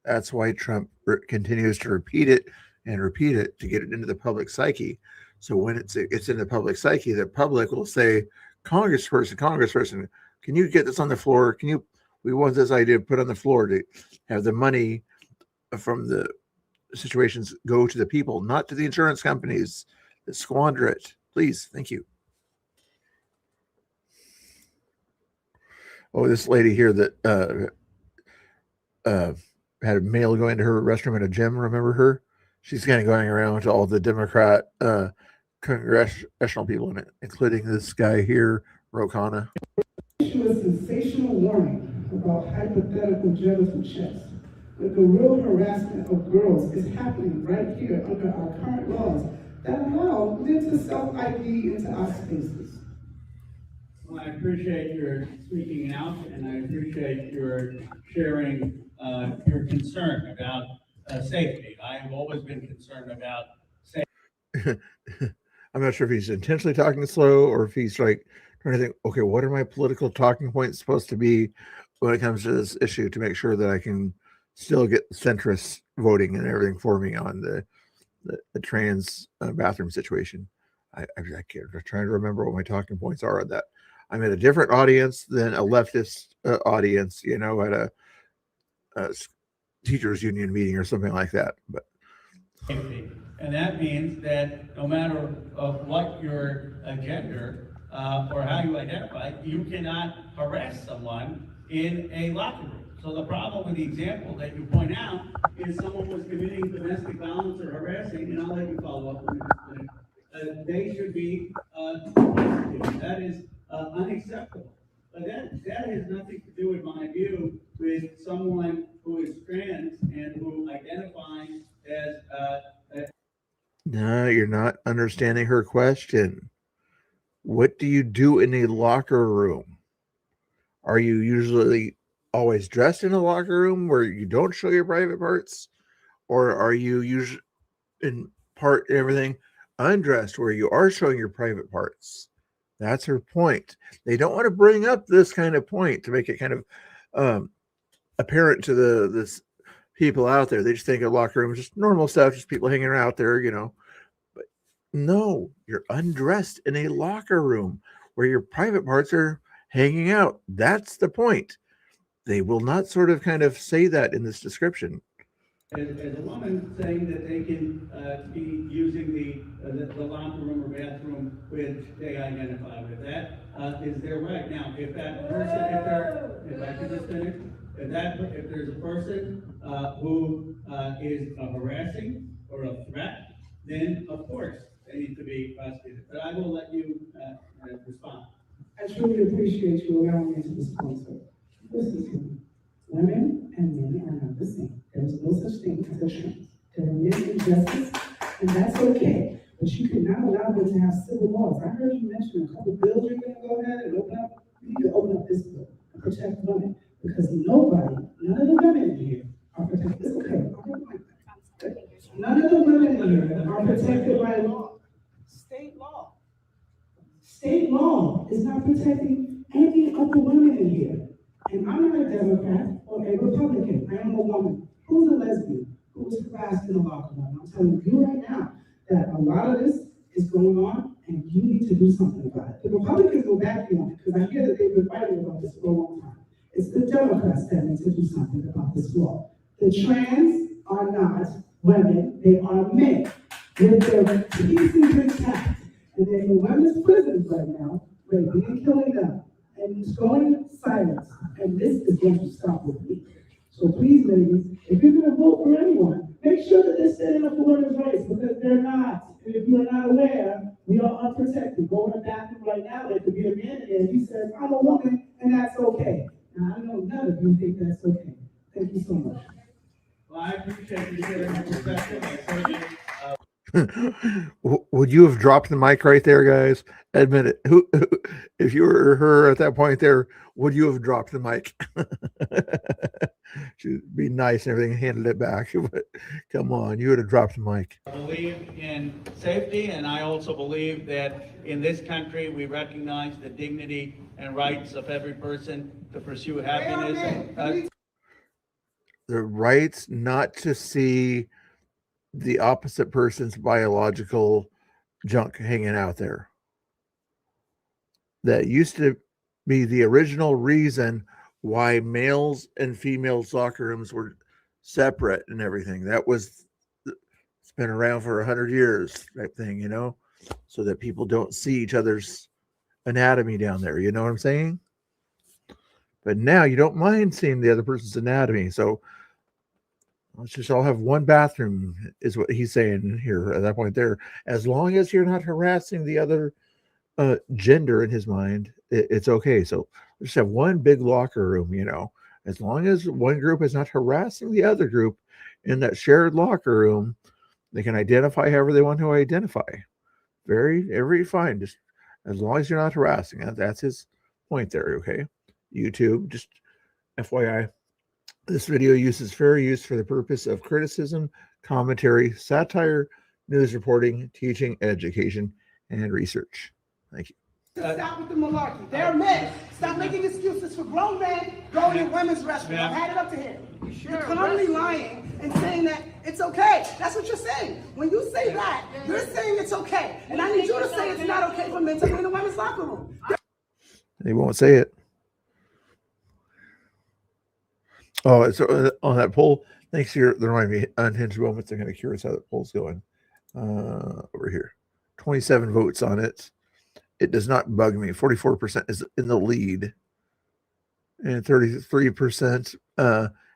That's why Trump continues to repeat it and repeat it to get it into the public psyche. So when it's in the public psyche, the public will say, Congressperson, can you get this on the floor? We want this idea put on the floor to have the money from the situations go to the people, not to the insurance companies that squander it. Please, thank you. Oh, this lady here that had a male going to her restroom at a gym. Remember her? She's kind of going around to all the Democrat congressional people, including this guy here, Ro Khanna. Issue a sensational warning about hypothetical genital checks, but the real harassment of girls is happening right here under our current laws that allow men to self-ID into our spaces. Well, I appreciate your speaking out, and I appreciate your sharing your concern about safety. I have always been concerned about safety. I'm not sure if he's intentionally talking slow or if he's like trying to think, okay, what are my political talking points supposed to be when it comes to this issue to make sure that I can still get centrist voting and everything for me on the trans bathroom situation. I'm trying to remember what my talking points are on that. I'm at a different audience than a leftist audience, at a teachers union meeting or something like that. But and that means that no matter what your gender or how you identify, you cannot harass someone in a locker room. So the problem with the example that you point out is someone was committing domestic violence or harassing, and I'll let you follow up with this. They should be prosecuted. That is unacceptable. But that has nothing to do, in my view, with someone who is trans and who identifies as no, you're not understanding her question. What do you do in a locker room? Are you usually always dressed in a locker room where you don't show your private parts? Or are you usually in part everything undressed where you are showing your private parts? That's her point. They don't want to bring up this kind of point to make it kind of apparent to this people out there. They just think a locker room is just normal stuff, just people hanging out there, But no, you're undressed in a locker room where your private parts are hanging out. That's the point. They will not sort of kind of say that in this description. as a woman saying that they can be using the locker room or bathroom which they identify with. That is their right. Now, if that person, if I could just finish, if there's a person who is harassing or a threat, then of course they need to be prosecuted. But I will let you respond. I truly appreciate you allowing me to respond, sir. Listen to me. Women and men are not the same. There's no such thing as a trans. There are men injustice, and that's okay. But you cannot allow them to have civil laws. I heard you mention a couple bills you're going to go ahead and open up. You need to open up this bill and protect women, because none of the women in here are protected. It's okay. None of the women in here are protected by law. State law. State law is not protecting any of the women in here. And I'm not a Democrat or a Republican. I am a woman who's a lesbian, who was harassed in a locker room. I'm telling you right now that a lot of this is going on, and you need to do something about it. The Republicans will back you on it, because I hear that they've been fighting about this for a long time. It's the Democrats that need to do something about this law. The trans are not women, they are men with their pieces intact. And they're in women's prisons right now, raping and killing them. And it's going silent. And this is going to stop with me. So please, ladies, if you're going to vote for anyone, make sure that they're standing up for women's rights, because they're not. And if you're not aware, we are unprotected. Go in the bathroom right now, there could be a man in there, and he says, I'm a woman, and that's okay. Now, I know none of you think that's okay. Thank you so much. Well, I appreciate you sharing your perspective. I certainly, Would you have dropped the mic right there, guys? Admit it. If you were her at that point there, would you have dropped the mic? She'd be nice and everything, handed it back. But come on, you would have dropped the mic. I believe in safety, and I also believe that in this country we recognize the dignity and rights of every person to pursue happiness. The rights not to see the opposite person's biological junk hanging out there. That used to be the original reason why males and females locker rooms were separate and everything. That was, it's been around for 100 years type thing, you know, so that people don't see each other's anatomy down there. You know what I'm saying? But now you don't mind seeing the other person's anatomy. So let's just all have one bathroom, is what he's saying here at that point there. As long as you're not harassing the other gender in his mind, it's okay. So let's have one big locker room, you know, as long as one group is not harassing the other group in that shared locker room, they can identify however they want to identify. Very fine. Just as long as you're not harassing. That's his point there. Okay. YouTube, just FYI. This video uses fair use for the purpose of criticism, commentary, satire, news reporting, teaching, education, and research. Thank you. Stop with the malarkey. They're men. Stop making excuses for grown men going in women's restrooms. I've had it up to him. You're calmly lying and saying that it's okay. That's what you're saying. When you say that, you're saying it's okay. And I need you to say it's not okay for men to go in a women's locker room. They won't say it. Oh, so on that poll, thanks to your, they remind me, unhinged moments. I'm kind of curious how that poll's going. Over here, 27 votes on it. It does not bug me. 44% is in the lead, and 33%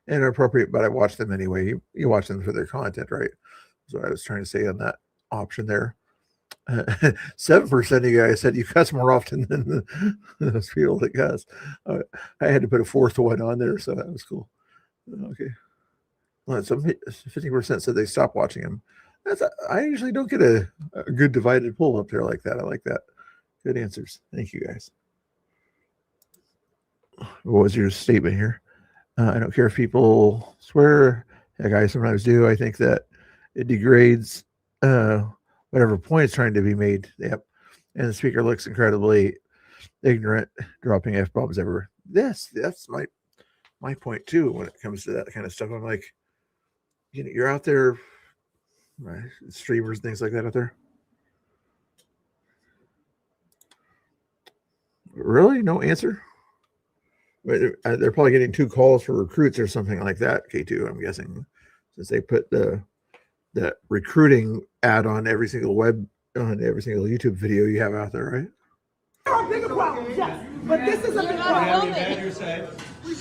inappropriate. But I watch them anyway. You watch them for their content, right? That's what I was trying to say on that option there. 7% of you guys said you cuss more often than those people that cuss. I had to put a fourth one on there, so that was cool. Okay. Well, some 50% said they stopped watching him. I usually don't get a good divided poll up there like that. I like that. Good answers. Thank you, guys. What was your statement here? I don't care if people swear. Heck, I sometimes do. I think that it degrades whatever point is trying to be made. Yep. And the speaker looks incredibly ignorant, dropping F-bombs everywhere. That's my point too when it comes to that kind of stuff. I'm like, you know, you're out there, right? Streamers, things like that out there. Really? No answer? They're probably getting 2 calls for recruits or something like that, K2, I'm guessing, since they put the recruiting ad on every single YouTube video you have out there, right? There are bigger problems, yes. But this is a big problem.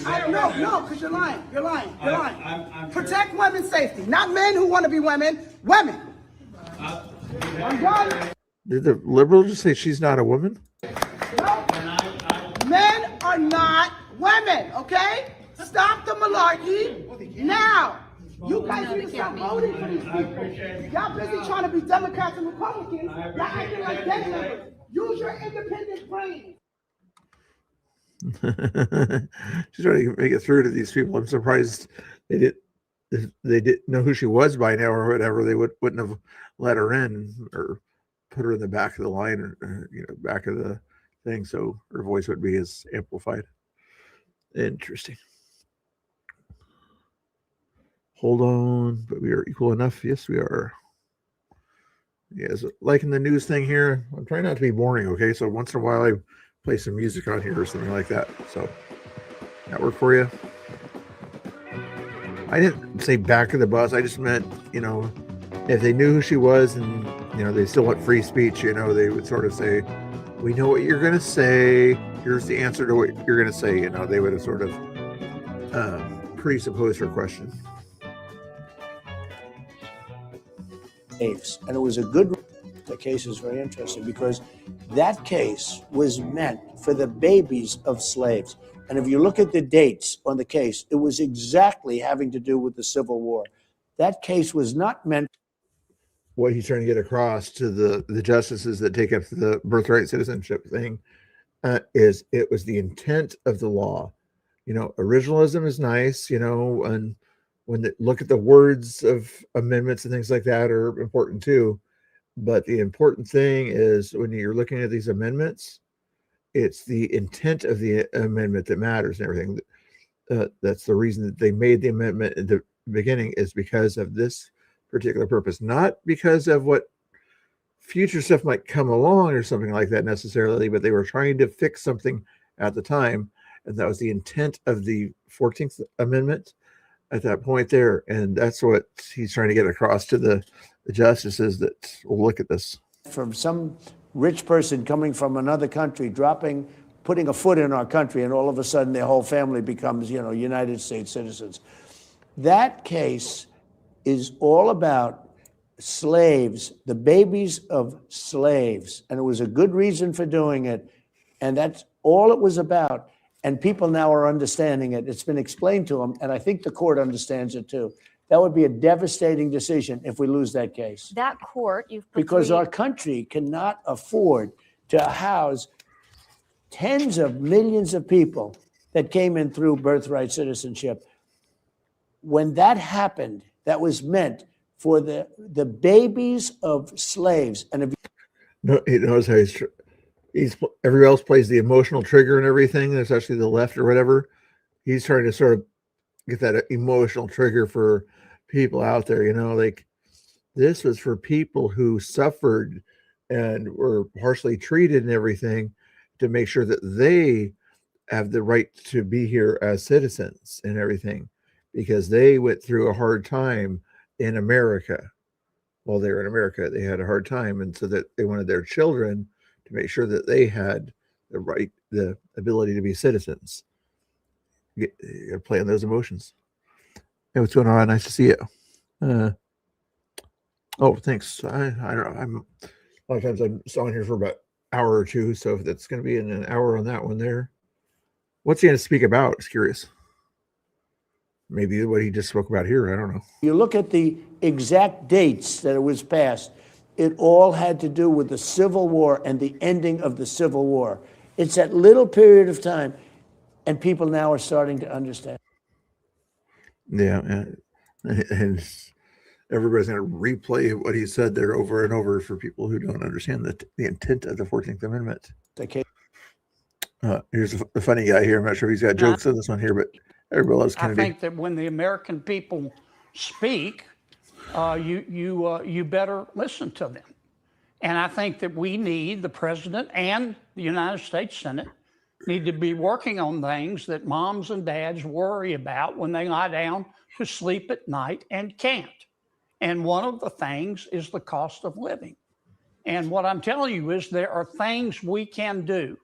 I don't know, no, because you're lying. You're lying. You're lying. Protect women's safety, not men who want to be women. Women. I'm done. Did the liberal just say she's not a woman? No. Men are not women, okay? Stop the malarkey now. You guys need to stop voting for these people. Y'all busy trying to be Democrats and Republicans. Y'all acting like gang members. Use your independent brain. She's trying to make it through to these people. I'm surprised they didn't know who she was by now or whatever. They wouldn't have let her in or put her in the back of the line or back of the thing, so her voice would be as amplified. Interesting. Hold on, but we are equal enough. Yes, we are. Yes, like in the news thing here, I'm trying not to be boring, okay? So once in a while I play some music on here or something like that. So that work for you? I didn't say back of the bus. I just meant, if they knew who she was and, they still want free speech, they would sort of say, we know what you're going to say. Here's the answer to what you're going to say. They would have sort of presupposed her question. And it was a good. The case is very interesting because that case was meant for the babies of slaves. And if you look at the dates on the case, it was exactly having to do with the Civil War. That case was not meant. what he's trying to get across to the justices that take up the birthright citizenship thing is it was the intent of the law. You know, originalism is nice, you know, and look at the words of amendments and things like that are important too. But the important thing is when you're looking at these amendments, it's the intent of the amendment that matters and everything. That's the reason that they made the amendment at the beginning, is because of this particular purpose, not because of what future stuff might come along or something like that necessarily, but they were trying to fix something at the time. And that was the intent of the 14th Amendment at that point there. And that's what he's trying to get across to the justices that will look at this. From some rich person coming from another country, putting a foot in our country, and all of a sudden their whole family becomes, you know, United States citizens. That case is all about slaves, the babies of slaves. And it was a good reason for doing it. And that's all it was about. And people now are understanding it. It's been explained to them. And I think the court understands it too. That would be a devastating decision if we lose that case. That court, because our country cannot afford to house tens of millions of people that came in through birthright citizenship. When that happened, that was meant for the babies of slaves. And if no, he knows how he's everybody else plays the emotional trigger and everything, especially the left or whatever. He's trying to sort of get that emotional trigger for people out there, you know, like this was for people who suffered and were harshly treated and everything, to make sure that they have the right to be here as citizens and everything, because they went through a hard time in America. While they were in America, they had a hard time. And so that they wanted their children to make sure that they had the ability to be citizens. You gotta play on those emotions. Hey, what's going on? Nice to see you. Oh, thanks. I don't know. A lot of times I'm on here for about an hour or two, so if that's going to be in an hour on that one there. What's he going to speak about? Just curious. Maybe what he just spoke about here. I don't know. you look at the exact dates that it was passed, it all had to do with the Civil War and the ending of the Civil War. It's that little period of time, and people now are starting to understand. Yeah, and everybody's going to replay what he said there over and over for people who don't understand the intent of the 14th Amendment. Okay. Here's a funny guy here. I'm not sure if he's got jokes on this one here, but everybody else kind I of. think that when the American people speak, you better listen to them. And I think that we need, the president and the United States Senate need to be working on things that moms and dads worry about when they lie down to sleep at night and can't. And one of the things is the cost of living. And what I'm telling you is there are things we can do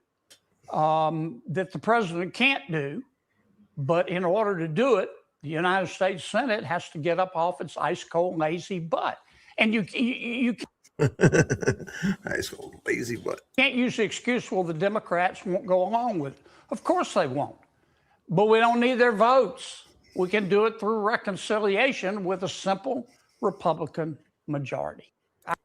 that the president can't do. But in order to do it, the United States Senate has to get up off its ice cold, lazy butt. And you ice cold, lazy butt. Can't use the excuse, well, the Democrats won't go along with it. Of course they won't. But we don't need their votes. We can do it through reconciliation with a simple Republican majority. I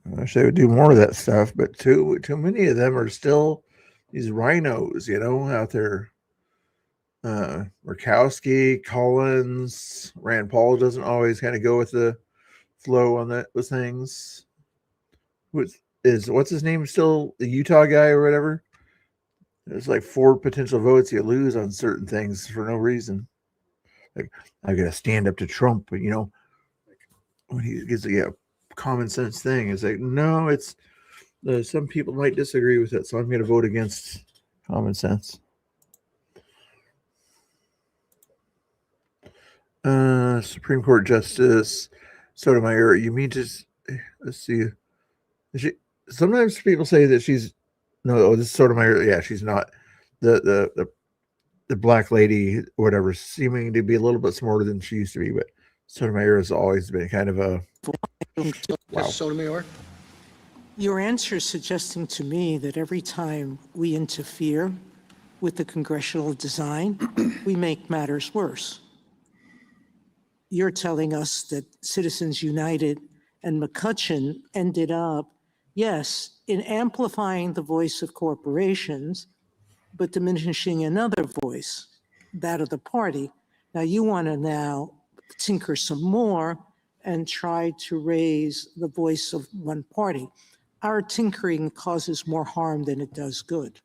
wish they would do more of that stuff, but too many of them are still these rhinos, you know, out there. Murkowski, Collins, Rand Paul doesn't always kind of go with the flow on those things. What's his name still? The Utah guy or whatever? There's like 4 potential votes you lose on certain things for no reason. Like, I gotta stand up to Trump, you know, when he gives a common sense thing. It's like, no, it's some people might disagree with it, so I'm gonna vote against common sense. Supreme Court Justice Sotomayor, you mean to, let's see, sometimes people say that she's, no, this is Sotomayor, yeah, she's not, the black lady, whatever, seeming to be a little bit smarter than she used to be, but Sotomayor has always been kind of a, wow. Sotomayor? Your answer is suggesting to me that every time we interfere with the congressional design, we make matters worse. You're telling us that Citizens United And McCutcheon ended up, yes, in amplifying the voice of corporations, but diminishing another voice, that of the party. Now you want to now tinker some more and try to raise the voice of one party. Our tinkering causes more harm than it does good.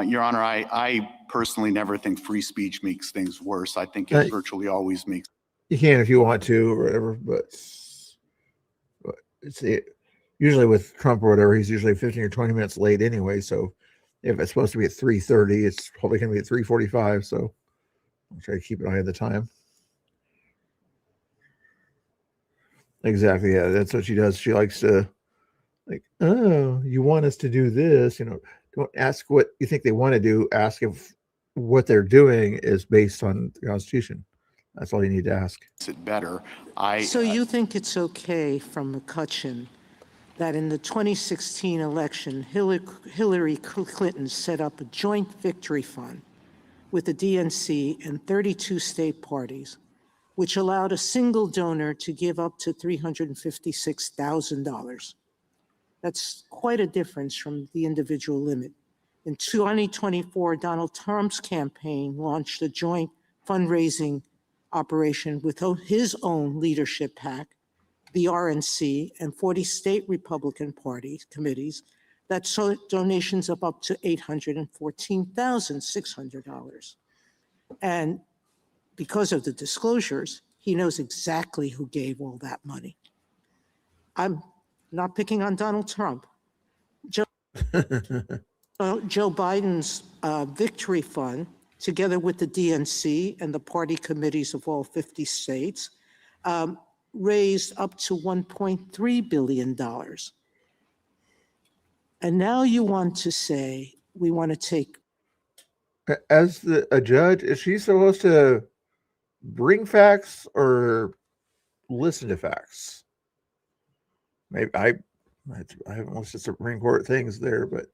Your Honor, I personally never think free speech makes things worse. I think it virtually always makes. You can if you want to or whatever, but it's usually with Trump or whatever, he's usually 15 or 20 minutes late anyway. So if it's supposed to be at 3:30, it's probably going to be at 3:45. So I'll try to keep an eye on the time. Exactly. Yeah, that's what she does. She likes to, like, oh, you want us to do this? You know, don't ask what you think they want to do. Ask if what they're doing is based on the Constitution. That's all you need to ask. Is it better? So you think it's okay from McCutcheon that in the 2016 election, Hillary Clinton set up a joint victory fund with the DNC and 32 state parties, which allowed a single donor to give up to $356,000. That's quite a difference from the individual limit. In 2024, Donald Trump's campaign launched a joint fundraising operation with his own leadership PAC, the RNC, and 40 state Republican Party committees that saw donations of up to $814,600. And because of the disclosures, he knows exactly who gave all that money. I'm not picking on Donald Trump. Joe Biden's victory fund, together with the DNC and the party committees of all 50 states, raised up to $1.3 billion. And now you want to say, we want to take. As a judge, is she supposed to bring facts or listen to facts? Maybe I haven't listened to Supreme Court things there, but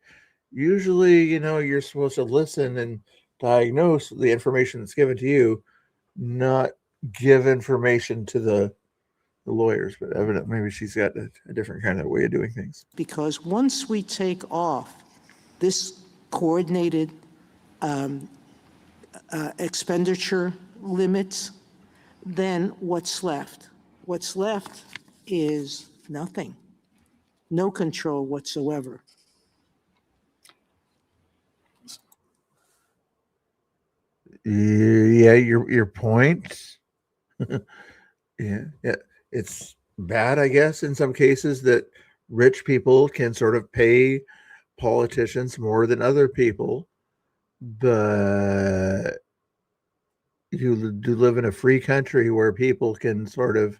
usually, you know, you're supposed to listen and diagnose the information that's given to you, not give information to the lawyers. But evidently, maybe she's got a different kind of way of doing things. Because once we take off this coordinated expenditure limits, then what's left? What's left is nothing, no control whatsoever. Yeah, your point. yeah, it's bad, I guess, in some cases that rich people can sort of pay politicians more than other people, but you do live in a free country where people can sort of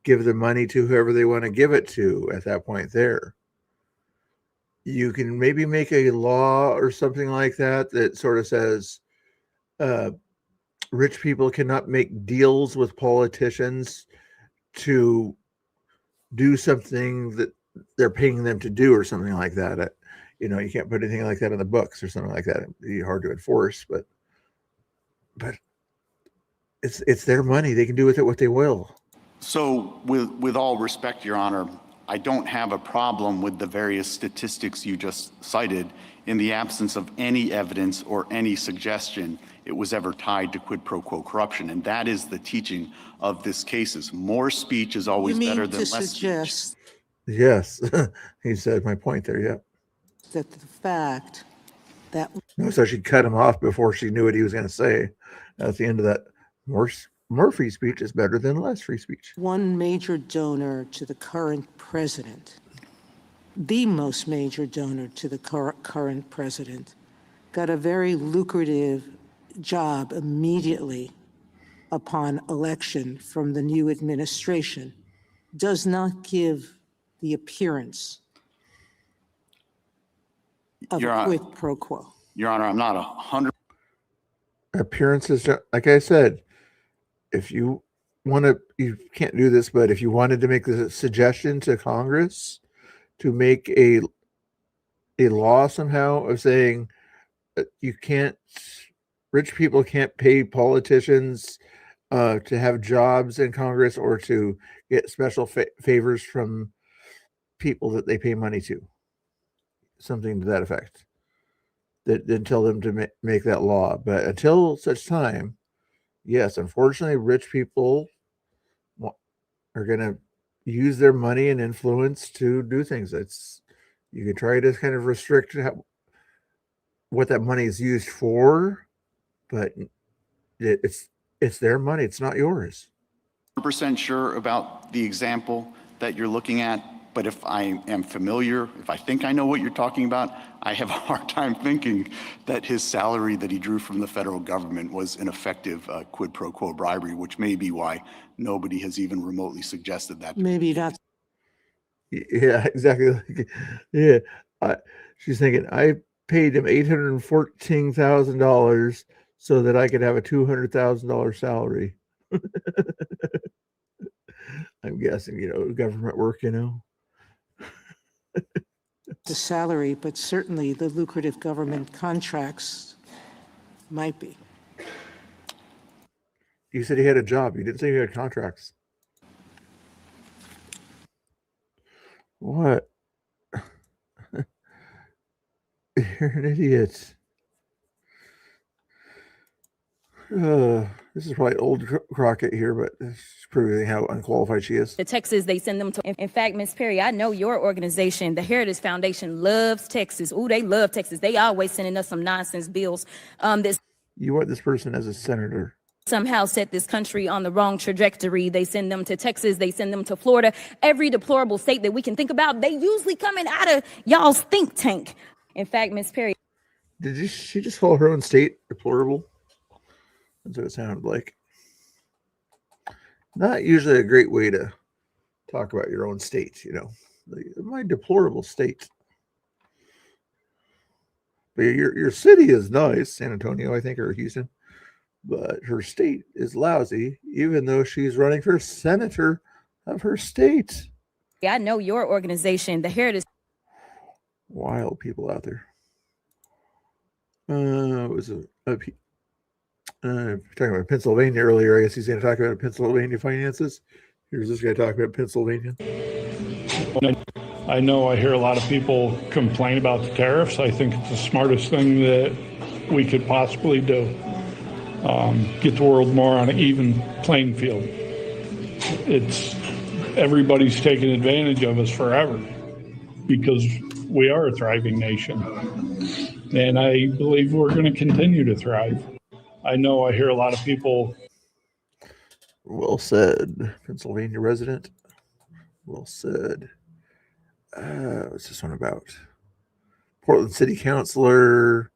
give the money to whoever they want to give it to at that point there. You can maybe make a law or something like that that sort of says rich people cannot make deals with politicians to do something that they're paying them to do or something like that. You know, you can't put anything like that in the books or something like that. It'd be hard to enforce, but it's their money. They can do with it what they will. So with all respect, Your Honor, I don't have a problem with the various statistics you just cited in the absence of any evidence or any suggestion it was ever tied to quid pro quo corruption. And that is the teaching of this case. More speech is always better than less speech. Yes, he said my point there, yeah. That the fact that... So she cut him off before she knew what he was going to say. At the end of that, more free speech is better than less free speech. One major donor to the current president, the most major donor to the current president, got a very lucrative job immediately upon election from the new administration, does not give the appearance of a quid pro quo. Your Honor, I'm not 100%. Appearances, like I said, if you want to, you can't do this, but if you wanted to make the suggestion to Congress to make a law somehow of saying you can't, rich people can't pay politicians to have jobs in Congress or to get special favors from people that they pay money to. Something to that effect. That didn't tell them to make that law. But until such time, yes, unfortunately, rich people are going to use their money and influence to do things. You can try to kind of restrict what that money is used for, but it's their money. It's not yours. 100% sure about the example that you're looking at, but if I am familiar, if I think I know what you're talking about, I have a hard time thinking that his salary that he drew from the federal government was an effective quid pro quo bribery, which may be why nobody has even remotely suggested that. Maybe that's. Yeah, exactly. Yeah. She's thinking, I paid him $814,000 so that I could have a $200,000 salary. I'm guessing, government work, The salary, but certainly the lucrative government contracts might be. You said he had a job. You didn't say he had contracts. What? You're an idiot. This is probably old Crockett here, but it's proving how unqualified she is. To Texas, they send them to. In fact, Ms. Perry, I know your organization, the Heritage Foundation, loves Texas. Ooh, they love Texas. They always sending us some nonsense bills. That You want this person as a senator. Somehow set this country on the wrong trajectory. They send them to Texas. They send them to Florida. Every deplorable state that we can think about, they usually coming out of y'all's think tank. In fact, Ms. Perry. Did she just call her own state deplorable? That's what it sounded like. Not usually a great way to talk about your own state, my deplorable state. But your city is nice, San Antonio, I think, or Houston. But her state is lousy, even though she's running for senator of her state. I know your organization, the Heritage. Wild people out there. It was talking about Pennsylvania earlier. I guess he's going to talk about Pennsylvania finances. Here's this guy talking about Pennsylvania. I know I hear a lot of people complain about the tariffs. I think it's the smartest thing that we could possibly do. Get the world more on an even playing field. Everybody's taken advantage of us forever because we are a thriving nation. And I believe we're going to continue to thrive. I know I hear a lot of people. Well said, Pennsylvania resident. Well said. What's this one about? Portland City Councilor.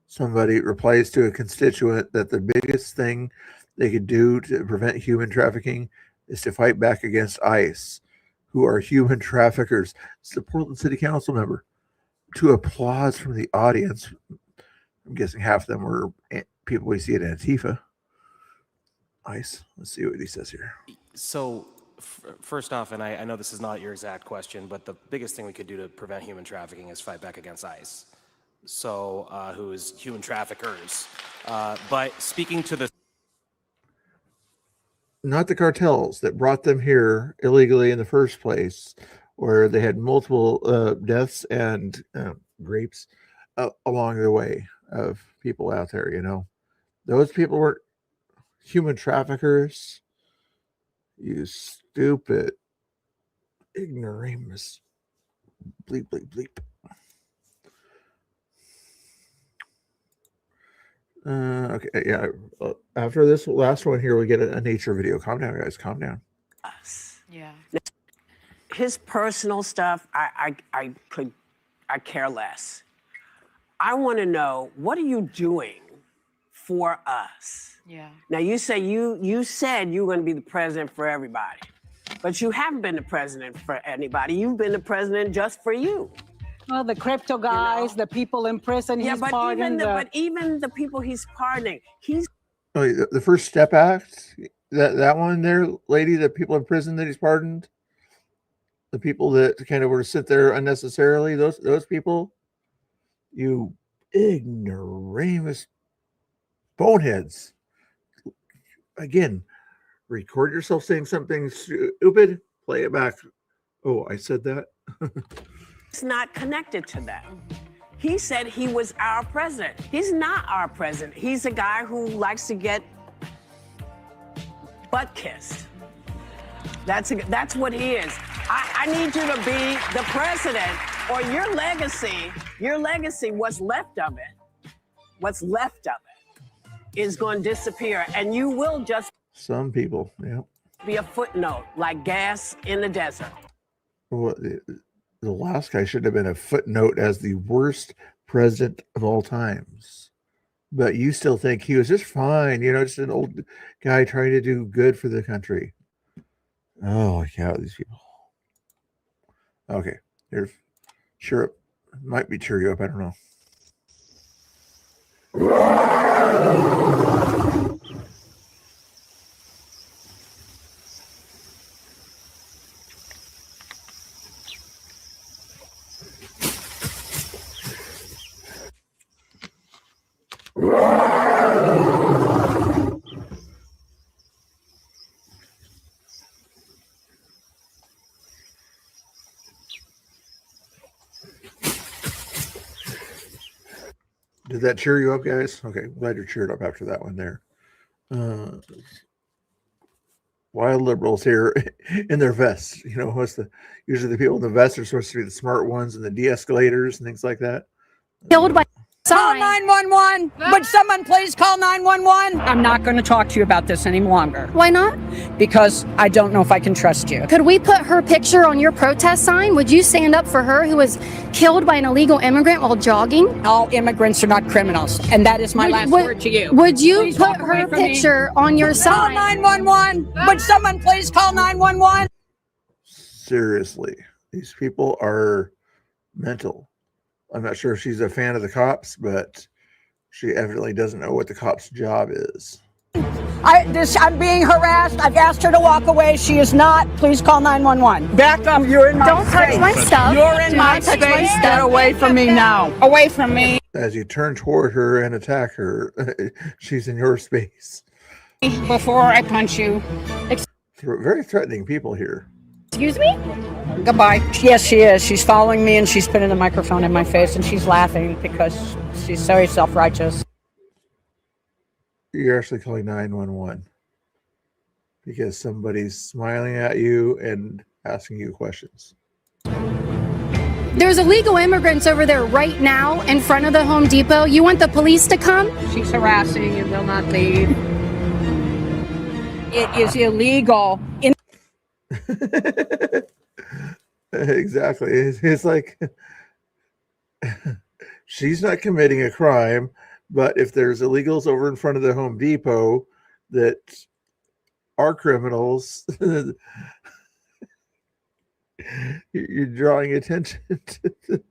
Somebody replies to a constituent that the biggest thing they could do to prevent human trafficking is to fight back against ICE, who are human traffickers. It's the Portland City Council member. To applause from the audience. I'm guessing half of them were people we see at Antifa. ICE. Let's see what he says here. So, first off, and I know this is not your exact question, but the biggest thing we could do to prevent human trafficking is fight back against ICE. So, who is human traffickers. But speaking to the... Not the cartels that brought them here illegally in the first place, where they had multiple deaths and rapes along the way of people out there, Those people weren't human traffickers. You stupid ignoramus. Bleep, bleep, bleep. Okay, yeah. After this last one here, we get a nature video. Calm down, guys. Calm down. Yeah. His personal stuff, I care less. I want to know, what are you doing for us? Yeah. Now you say you said you were going to be the president for everybody, but you haven't been the president for anybody. You've been the president just for you. Well, the crypto guys, the people in prison, Yeah, he's but pardoning. but even the people he's pardoning, he's Oh, the First Step Act, that one there, lady, the people in prison that he's pardoned, the people that kind of were to sit there unnecessarily, those people, you ignoramus boneheads. Again, record yourself saying something stupid, play it back. Oh, I said that. It's not connected to that. He said he was our president. He's not our president. He's a guy who likes to get butt kissed. That's what he is. I need you to be the president, or your legacy, what's left of it is going to disappear, and you will just Some people, yeah. be a footnote, like gas in the desert. Well, the last guy should have been a footnote as the worst president of all times. But you still think he was just fine, just an old guy trying to do good for the country. Oh, yeah, these people. Okay, here's cheer up. Might be cheer you up, I don't know. Did that cheer you up, guys? Okay, glad you're cheered up after that one there. Wild liberals here in their vests. Usually the people in the vests are supposed to be the smart ones and the de-escalators and things like that. Killed by call 911. Would someone please call 911? I'm not going to talk to you about this any longer. Why not? Because I don't know if I can trust you. Could we put her picture on your protest sign? Would you stand up for her who was killed by an illegal immigrant while jogging? All immigrants are not criminals, and that is my last word to you. Would you Please put walk away her from me. picture on your sign? Call 911. Would someone please call 911? Seriously, these people are mental. I'm not sure if she's a fan of the cops, but she evidently doesn't know what the cop's job is. I'm being harassed. I've asked her to walk away. She is not. Please call 911. Back up. You're in my Don't touch space. my stuff. You're in Do my not touch my space. stuff. Get away from me now. Away from me. As you turn toward her and attack her, she's in your space. Before I punch you. Very threatening people here. Excuse me? Goodbye. Yes, she is. She's following me, and she's putting the microphone in my face, and she's laughing because she's so self-righteous. You're actually calling 911 because somebody's smiling at you and asking you questions. There's illegal immigrants over there right now in front of the Home Depot. You want the police to come? She's harassing and will not leave. It is illegal. Exactly. It's like she's not committing a crime, but if there's illegals over in front of the Home Depot that are criminals, you're drawing attention to.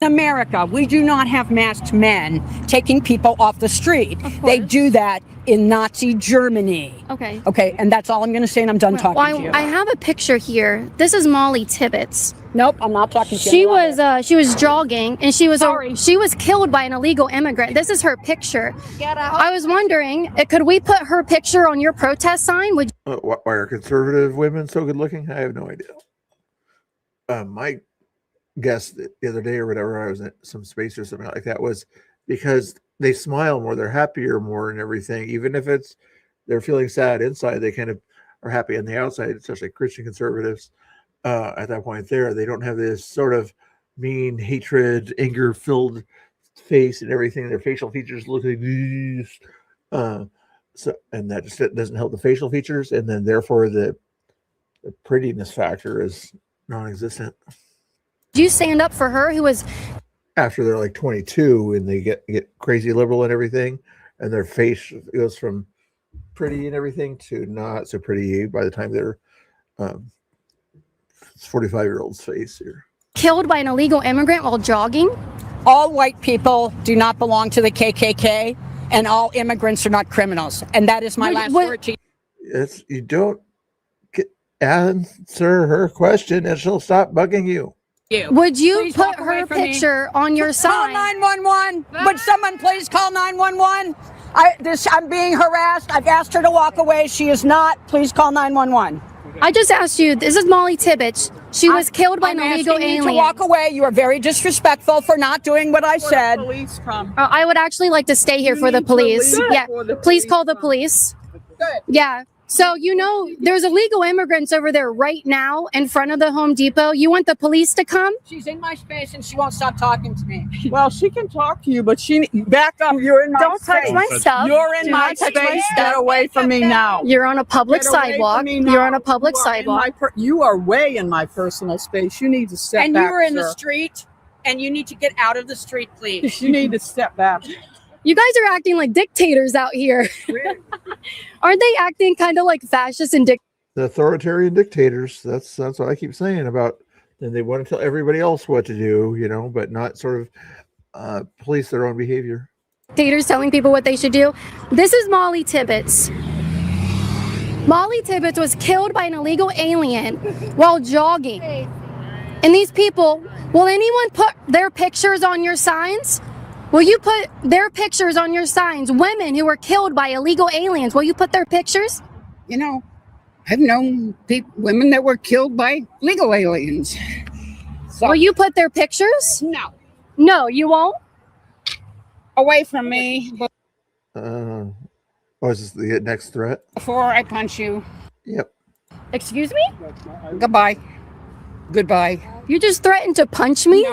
In America, we do not have masked men taking people off the street. They do that in Nazi Germany. Okay. Okay, and that's all I'm going to say, and I'm done talking to you. I have a picture here. This is Molly Tibbetts. Nope, I'm not talking to you. She was jogging and she was killed by an illegal immigrant. This is her picture. Get out. I was wondering, could we put her picture on your protest sign? Would Why are conservative women so good looking? I have no idea. My guess the other day or whatever, I was at some space or something like that, was because they smile more, they're happier more and everything. Even if they're feeling sad inside, they kind of are happy on the outside, especially Christian conservatives. At that point there, they don't have this sort of mean, hatred, anger-filled face and everything. Their facial features look like this. And that just doesn't help the facial features, and then therefore the prettiness factor is non-existent. you stand up for her who was After they're like 22 and they get crazy liberal and everything, and their face goes from pretty and everything to not so pretty by the time they're 45-year-old's face here. killed by an illegal immigrant while jogging? All white people do not belong to the KKK, and all immigrants are not criminals. And that is my last word to you. You don't answer her question and she'll stop bugging you. Would you Please put walk away her from me. picture on your Call sign? 911. Would someone please call 911? I'm being harassed. I've asked her to walk away. She is not. Please call 911. I just asked you, this is Molly Tibbetts. She was killed by an illegal asking you alien. to walk away. You are very disrespectful for not doing what I said. I would actually like to stay here for the police. Yeah, please call the police. Yeah. So, you know, there's illegal immigrants over there right now in front of the Home Depot. You want the police to come? She's in my space and she won't stop talking to me. Well, she can talk to you, but she back up. You're in my Don't touch space. my stuff. You're in Do my not touch my space. stuff. Get away from me now. You're on a public Get away from sidewalk. me now. You're on a public You are in sidewalk. you are way in my personal space. You need to step And back. you're in the sir. street and you need to get out of the street, please. You need to step back. You guys are acting like dictators out here. Aren't they acting kind of like fascists and The authoritarian dictators. That's what I keep saying about. Then they want to tell everybody else what to do, you know, but not sort of police their own behavior. dictators telling people what they should do? This is Molly Tibbetts. Molly Tibbetts was killed by an illegal alien while jogging. And these people, will anyone put their pictures on your signs? Will you put their pictures on your signs? Women who were killed by illegal aliens, will you put their pictures? You know, I've known women that were killed by legal aliens. So, will you put their pictures? No. No, you won't? Away from me Is this the next threat? before I punch you. Yep. Excuse me? Goodbye. Goodbye. You just threatened to punch me?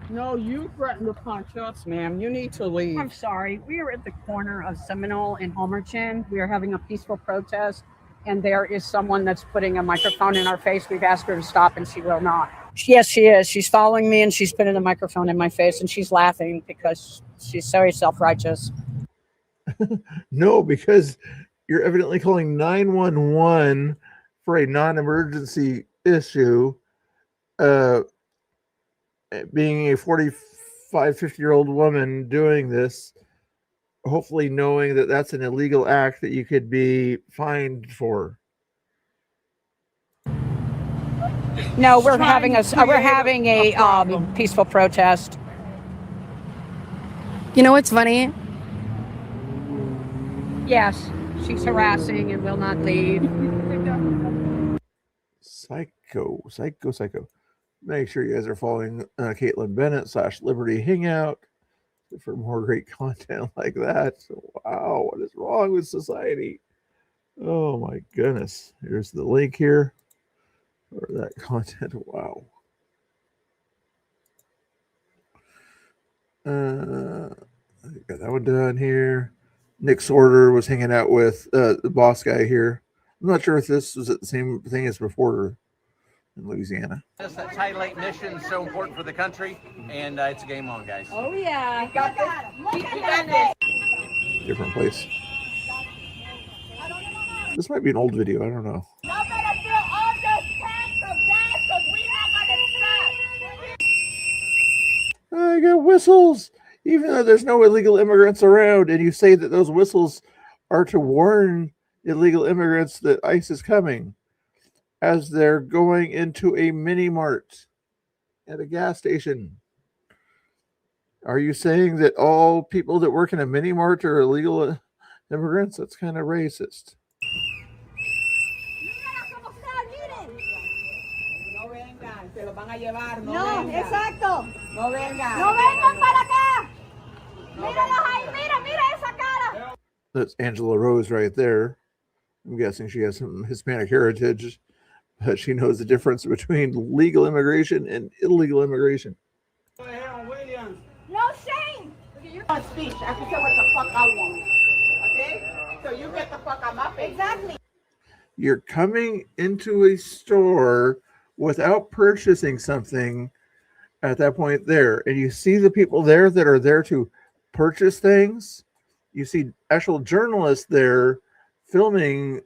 No, you threatened to punch us, ma'am. You need to leave. I'm sorry. We are at the corner of Seminole and Homerton. We are having a peaceful protest, and there is someone that's putting a microphone in our face. We've asked her to stop, and she will not. Yes, she is. She's following me, and she's putting a microphone in my face, and she's laughing because she's very self-righteous. No, because you're evidently calling 911 for a non-emergency issue. Being a 45, 50-year-old woman doing this, hopefully knowing that that's an illegal act that you could be fined for. No, we're having a peaceful protest. You know what's funny? Yes, she's harassing and will not leave. Psycho. Make sure you guys are following Caitlin Bennett /Liberty Hangout for more great content like that. Wow, what is wrong with society? Oh my goodness. Here's the link here for that content. Wow. Got that one done here. Nick Sorter was hanging out with the boss guy here. I'm not sure if this was the same thing as before in Louisiana. That Title 8 mission is so important for the country, and it's game on, guys. Oh yeah. You got this. Different place. This might be an old video. I don't know. I got whistles. Even though there's no illegal immigrants around, and you say that those whistles are to warn illegal immigrants that ICE is coming as they're going into a mini mart at a gas station. Are you saying that all people that work in a mini mart are illegal immigrants? That's kind of racist. No, exacto. No vengan. No vengan para acá. Míralos ahí, mira esa cara. That's Angela Rose right there. I'm guessing she has some Hispanic heritage, but she knows the difference between legal immigration and illegal immigration. No shame. You're on speech. I can say what the fuck I want. Okay? So you get the fuck out my face. Exactly. You're coming into a store without purchasing something at that point there, and you see the people there that are there to purchase things. You see actual journalists there filming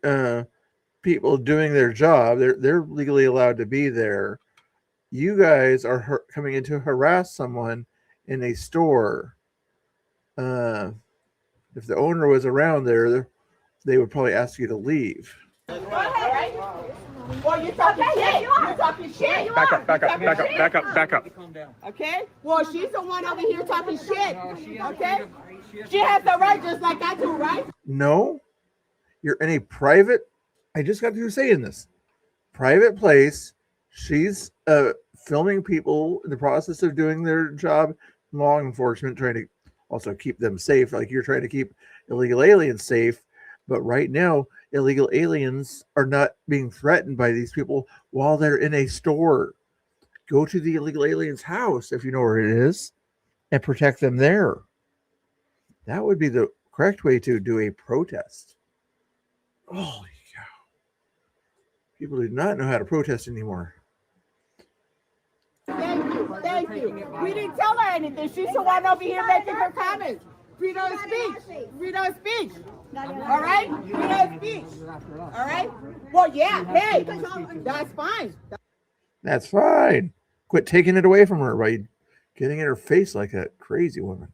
people doing their job. They're legally allowed to be there. You guys are coming in to harass someone in a store. If the owner was around there, they would probably ask you to leave. Go ahead. Well, you're talking shit. You're talking shit. Back up. Okay? Well, she's the one over here talking shit. Okay? She has the right just like I do, right? No, you're in a private, I just got through saying this, private place. She's filming people in the process of doing their job, law enforcement, trying to also keep them safe, like you're trying to keep illegal aliens safe. But right now, illegal aliens are not being threatened by these people while they're in a store. Go to the illegal alien's house, if you know where it is, and protect them there. That would be the correct way to do a protest. Holy cow. People do not know how to protest anymore. Thank you. Thank you. We didn't tell her anything. She's the one over here making her comments. Freedom of speech. Freedom of speech. All right? Freedom of speech. All right? Well, yeah. Hey, that's fine. That's fine. Quit taking it away from her by getting in her face like that crazy woman.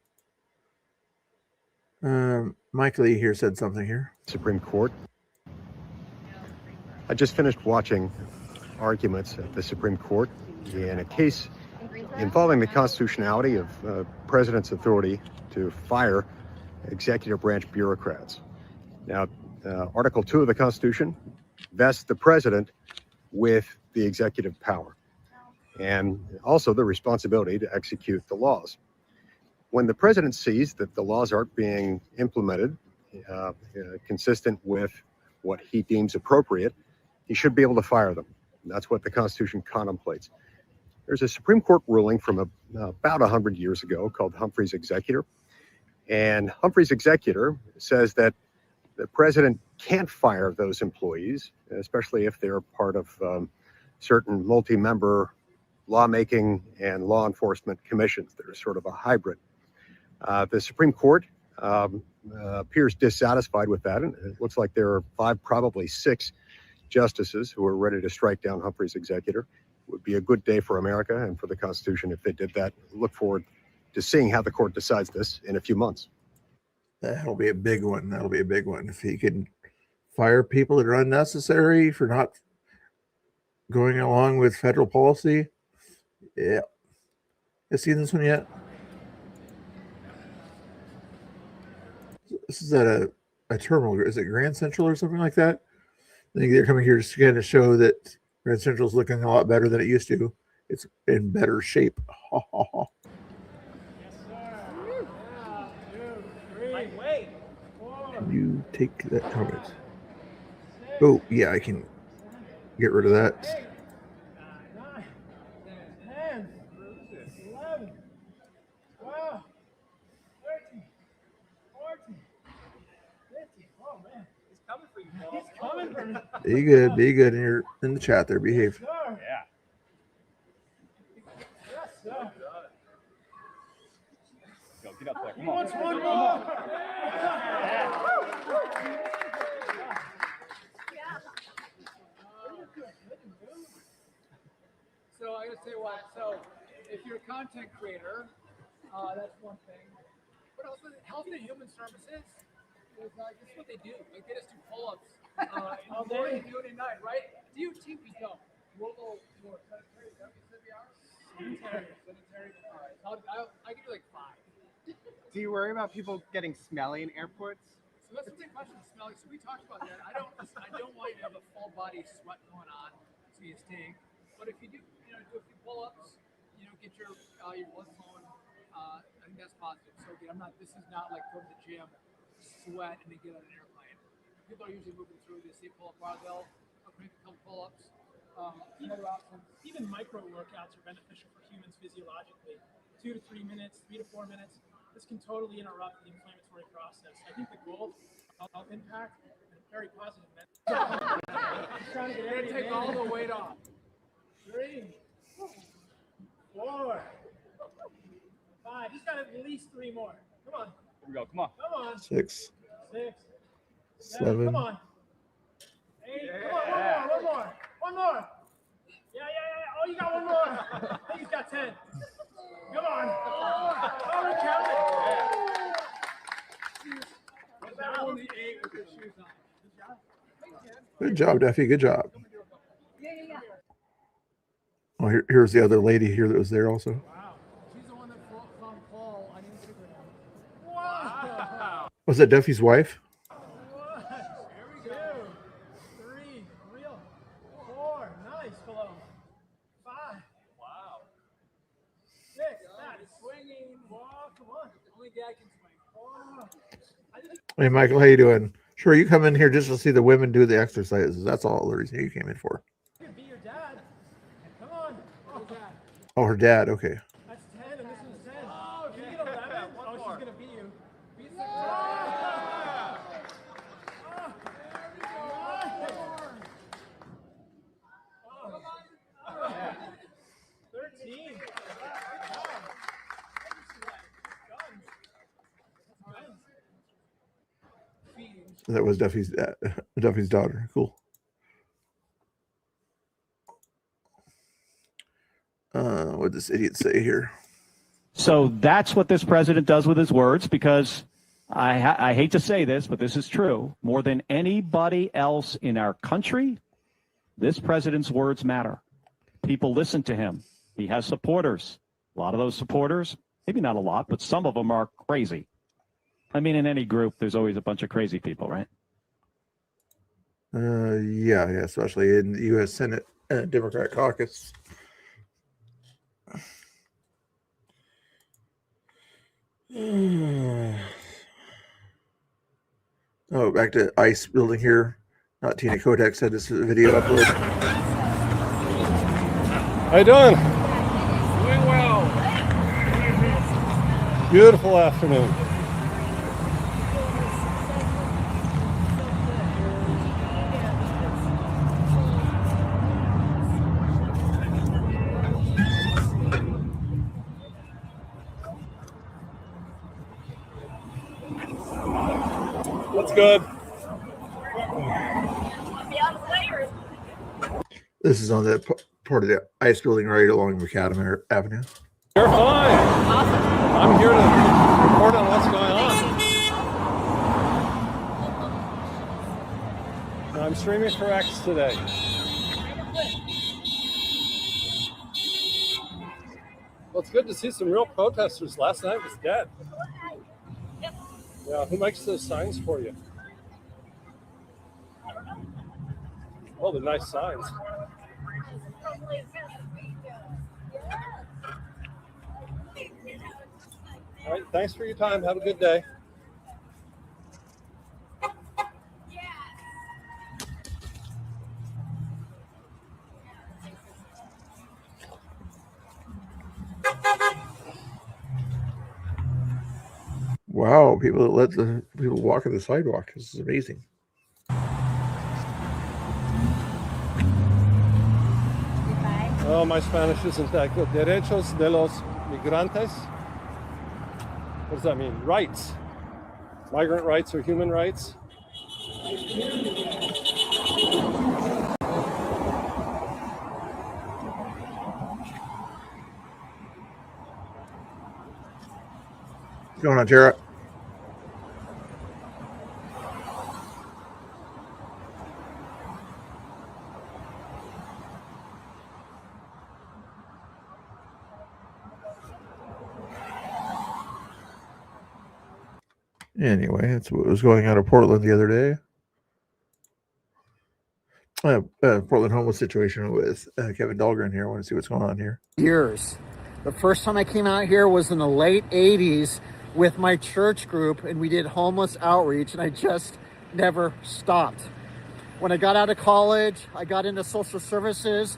Mike Lee here said something here. Supreme Court. I just finished watching arguments at the Supreme Court in a case involving the constitutionality of president's authority to fire executive branch bureaucrats. Now, Article 2 of the Constitution vests the president with the executive power and also the responsibility to execute the laws. When the president sees that the laws aren't being implemented consistent with what he deems appropriate, he should be able to fire them. And that's what the Constitution contemplates. There's a Supreme Court ruling from about 100 years ago called Humphrey's Executor. And Humphrey's Executor says that the president can't fire those employees, especially if they're part of certain multi-member lawmaking and law enforcement commissions that are sort of a hybrid. The Supreme Court appears dissatisfied with that, and it looks like there are 5, probably 6 justices who are ready to strike down Humphrey's Executor. It would be a good day for America and for the Constitution if they did that. Look forward to seeing how the court decides this in a few months. That'll be a big one. That'll be a big one. If he can fire people that are unnecessary for not going along with federal policy. Yeah. You seen this one yet? This is at a terminal. Is it Grand Central or something like that? I think they're coming here just again to show that Grand Central is looking a lot better than it used to. It's in better shape. Can you take that comment? Oh, yeah, I can get rid of that. 10, 11, 12, 13, 14, 15. Oh, man. He's coming for you, Paul. He's coming for me. Be good. Be good in the chat there. Behave. Yeah. Yes, sir. Go, get up there. Come He on. wants one more. So I gotta say what? So if you're a content creator, that's one thing. But also Health and Human Services is this is what they do. Like they just do pull-ups all day, do it at night, right? DOT we don't. Local more sanitary. Is that what you said we are? Sanitary. All right. I can do like 5. Do you worry about people getting smelly in airports? So that's a big question. Smelly. So we talked about that. I don't want you to have a full body sweat going on, so you stink. But if you do, do a few pull-ups, get your blood flowing. I think that's positive. So again, this is not like go to the gym, sweat, and then get on an airplane. People are usually moving through this. They pull up barbell, make a couple pull-ups. Even micro workouts are beneficial for humans physiologically. 2 to 3 minutes, 3 to 4 minutes. This can totally interrupt the inflammatory process. I think the goal of impact is very positive. Trying to take all the weight off. 3, 4, 5. He's got at least 3 more. Come on. Here we go. Come on. Come on. 6, 6, 7. Come on. 8. Come on. One more. One more. Yeah. Oh, you got one more. I think he's got 10. Come on. Oh, we're counting. That only 8 with your shoes on. Good job, Duffy. Good job. Oh, here's the other lady here that was there also. Wow. She's the one that found Paul on Instagram. Wow. Was that Duffy's wife? 1, 2, 3, real, 4, nice, below, 5, wow, 6, that is swinging, walk, come on, only dad can swing, 4, Hey, Michael, how you doing? Sure, you come in here just to see the women do the exercises. That's all the reason you came in for. you can be your dad, come on, oh, dad. Oh, her dad. Okay. That's 10, and this is 10. Oh, if you get 11, oh, she's going to beat you. Beat the 13. That was Duffy's dad, Duffy's daughter. Cool. What did this idiot say here? So that's what this president does with his words, because I hate to say this, but this is true. More than anybody else in our country, this president's words matter. People listen to him. He has supporters. A lot of those supporters, maybe not a lot, but some of them are crazy. I mean, in any group, there's always a bunch of crazy people, right? Yeah, especially in the U.S. Senate Democrat caucus. Oh, back to ICE building here. Not Tina Kotek said this is a video upload. How you doing? Doing well. Beautiful afternoon. What's good? This is on the part of the ICE building right along Macadam Avenue. You're fine. Awesome. I'm here to report on what's going on. I'm streaming for X today. Well, it's good to see some real protesters. Last night was dead. Yeah, who makes those signs for you? Oh, they're nice signs. All right, thanks for your time. Have a good day. Wow, people that let the people walk on the sidewalk. This is amazing. Oh, my Spanish isn't that good. Derechos de los migrantes. What does that mean? Rights. Migrant rights or human rights? What's going on, Tara? Anyway, that's what was going on in Portland the other day. Portland homeless situation with Kevin Dahlgren here. I want to see what's going on here. Years. The first time I came out here was in the late 80s with my church group, and we did homeless outreach, and I just never stopped. When I got out of college, I got into social services,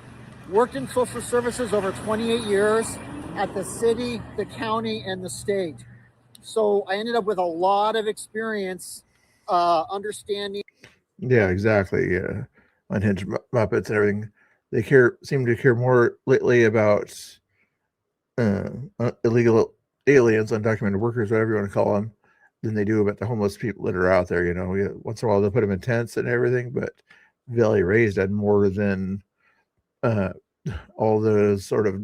worked in social services over 28 years at the city, the county, and the state. So I ended up with a lot of experience understanding. Yeah, exactly. Unhinged Muppets and everything. They seem to care more lately about illegal aliens, undocumented workers, whatever you want to call them, than they do about the homeless people that are out there. You know, once in a while they'll put them in tents and everything, but Valley Raised had more than all the sort of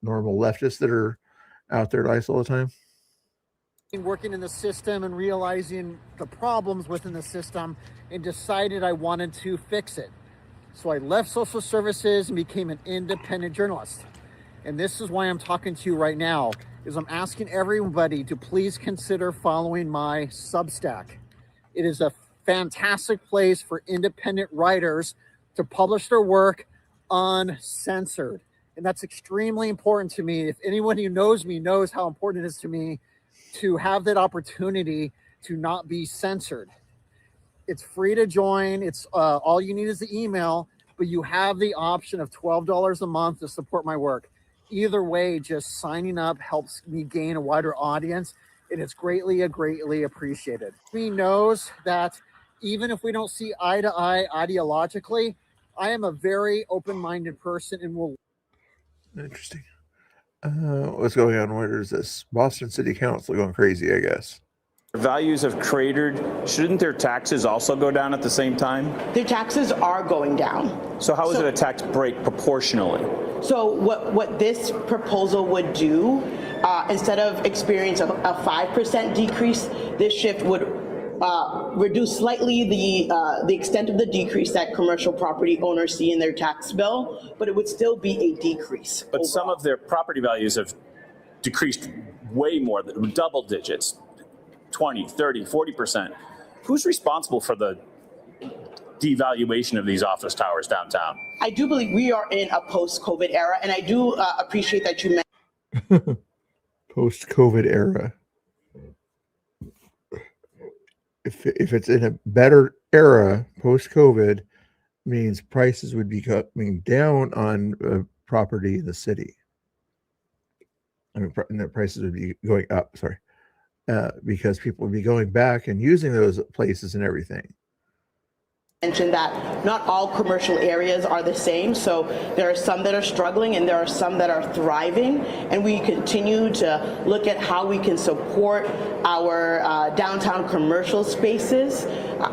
normal leftists that are out there at ICE all the time. Working in the system and realizing the problems within the system, and decided I wanted to fix it. So I left social services and became an independent journalist. And this is why I'm talking to you right now, is I'm asking everybody to please consider following my Substack. It is a fantastic place for independent writers to publish their work uncensored. And that's extremely important to me. If anyone who knows me knows how important it is to me to have that opportunity to not be censored. It's free to join. It's all you need is the email, but you have the option of $12 a month to support my work. Either way, just signing up helps me gain a wider audience, and it's greatly appreciated. He knows that even if we don't see eye to eye ideologically, I am a very open-minded person and will. Interesting. What's going on? Where is this? Boston City Council going crazy, I guess. Values have cratered. Shouldn't their taxes also go down at the same time? Their taxes are going down. So how is it a tax break proportionally? So what this proposal would do, instead of experience a 5% decrease, this shift would reduce slightly the extent of the decrease that commercial property owners see in their tax bill, but it would still be a decrease. But some of their property values have decreased way more, than double digits, 20, 30, 40%. Who's responsible for the devaluation of these office towers downtown? I do believe we are in a post-COVID era, and I do appreciate that you mentioned Post-COVID era. If it's in a better era, post-COVID, means prices would be coming down on property in the city. I mean, the prices would be going up, sorry, because people would be going back and using those places and everything. That not all commercial areas are the same, so there are some that are struggling and there are some that are thriving, and we continue to look at how we can support our downtown commercial spaces.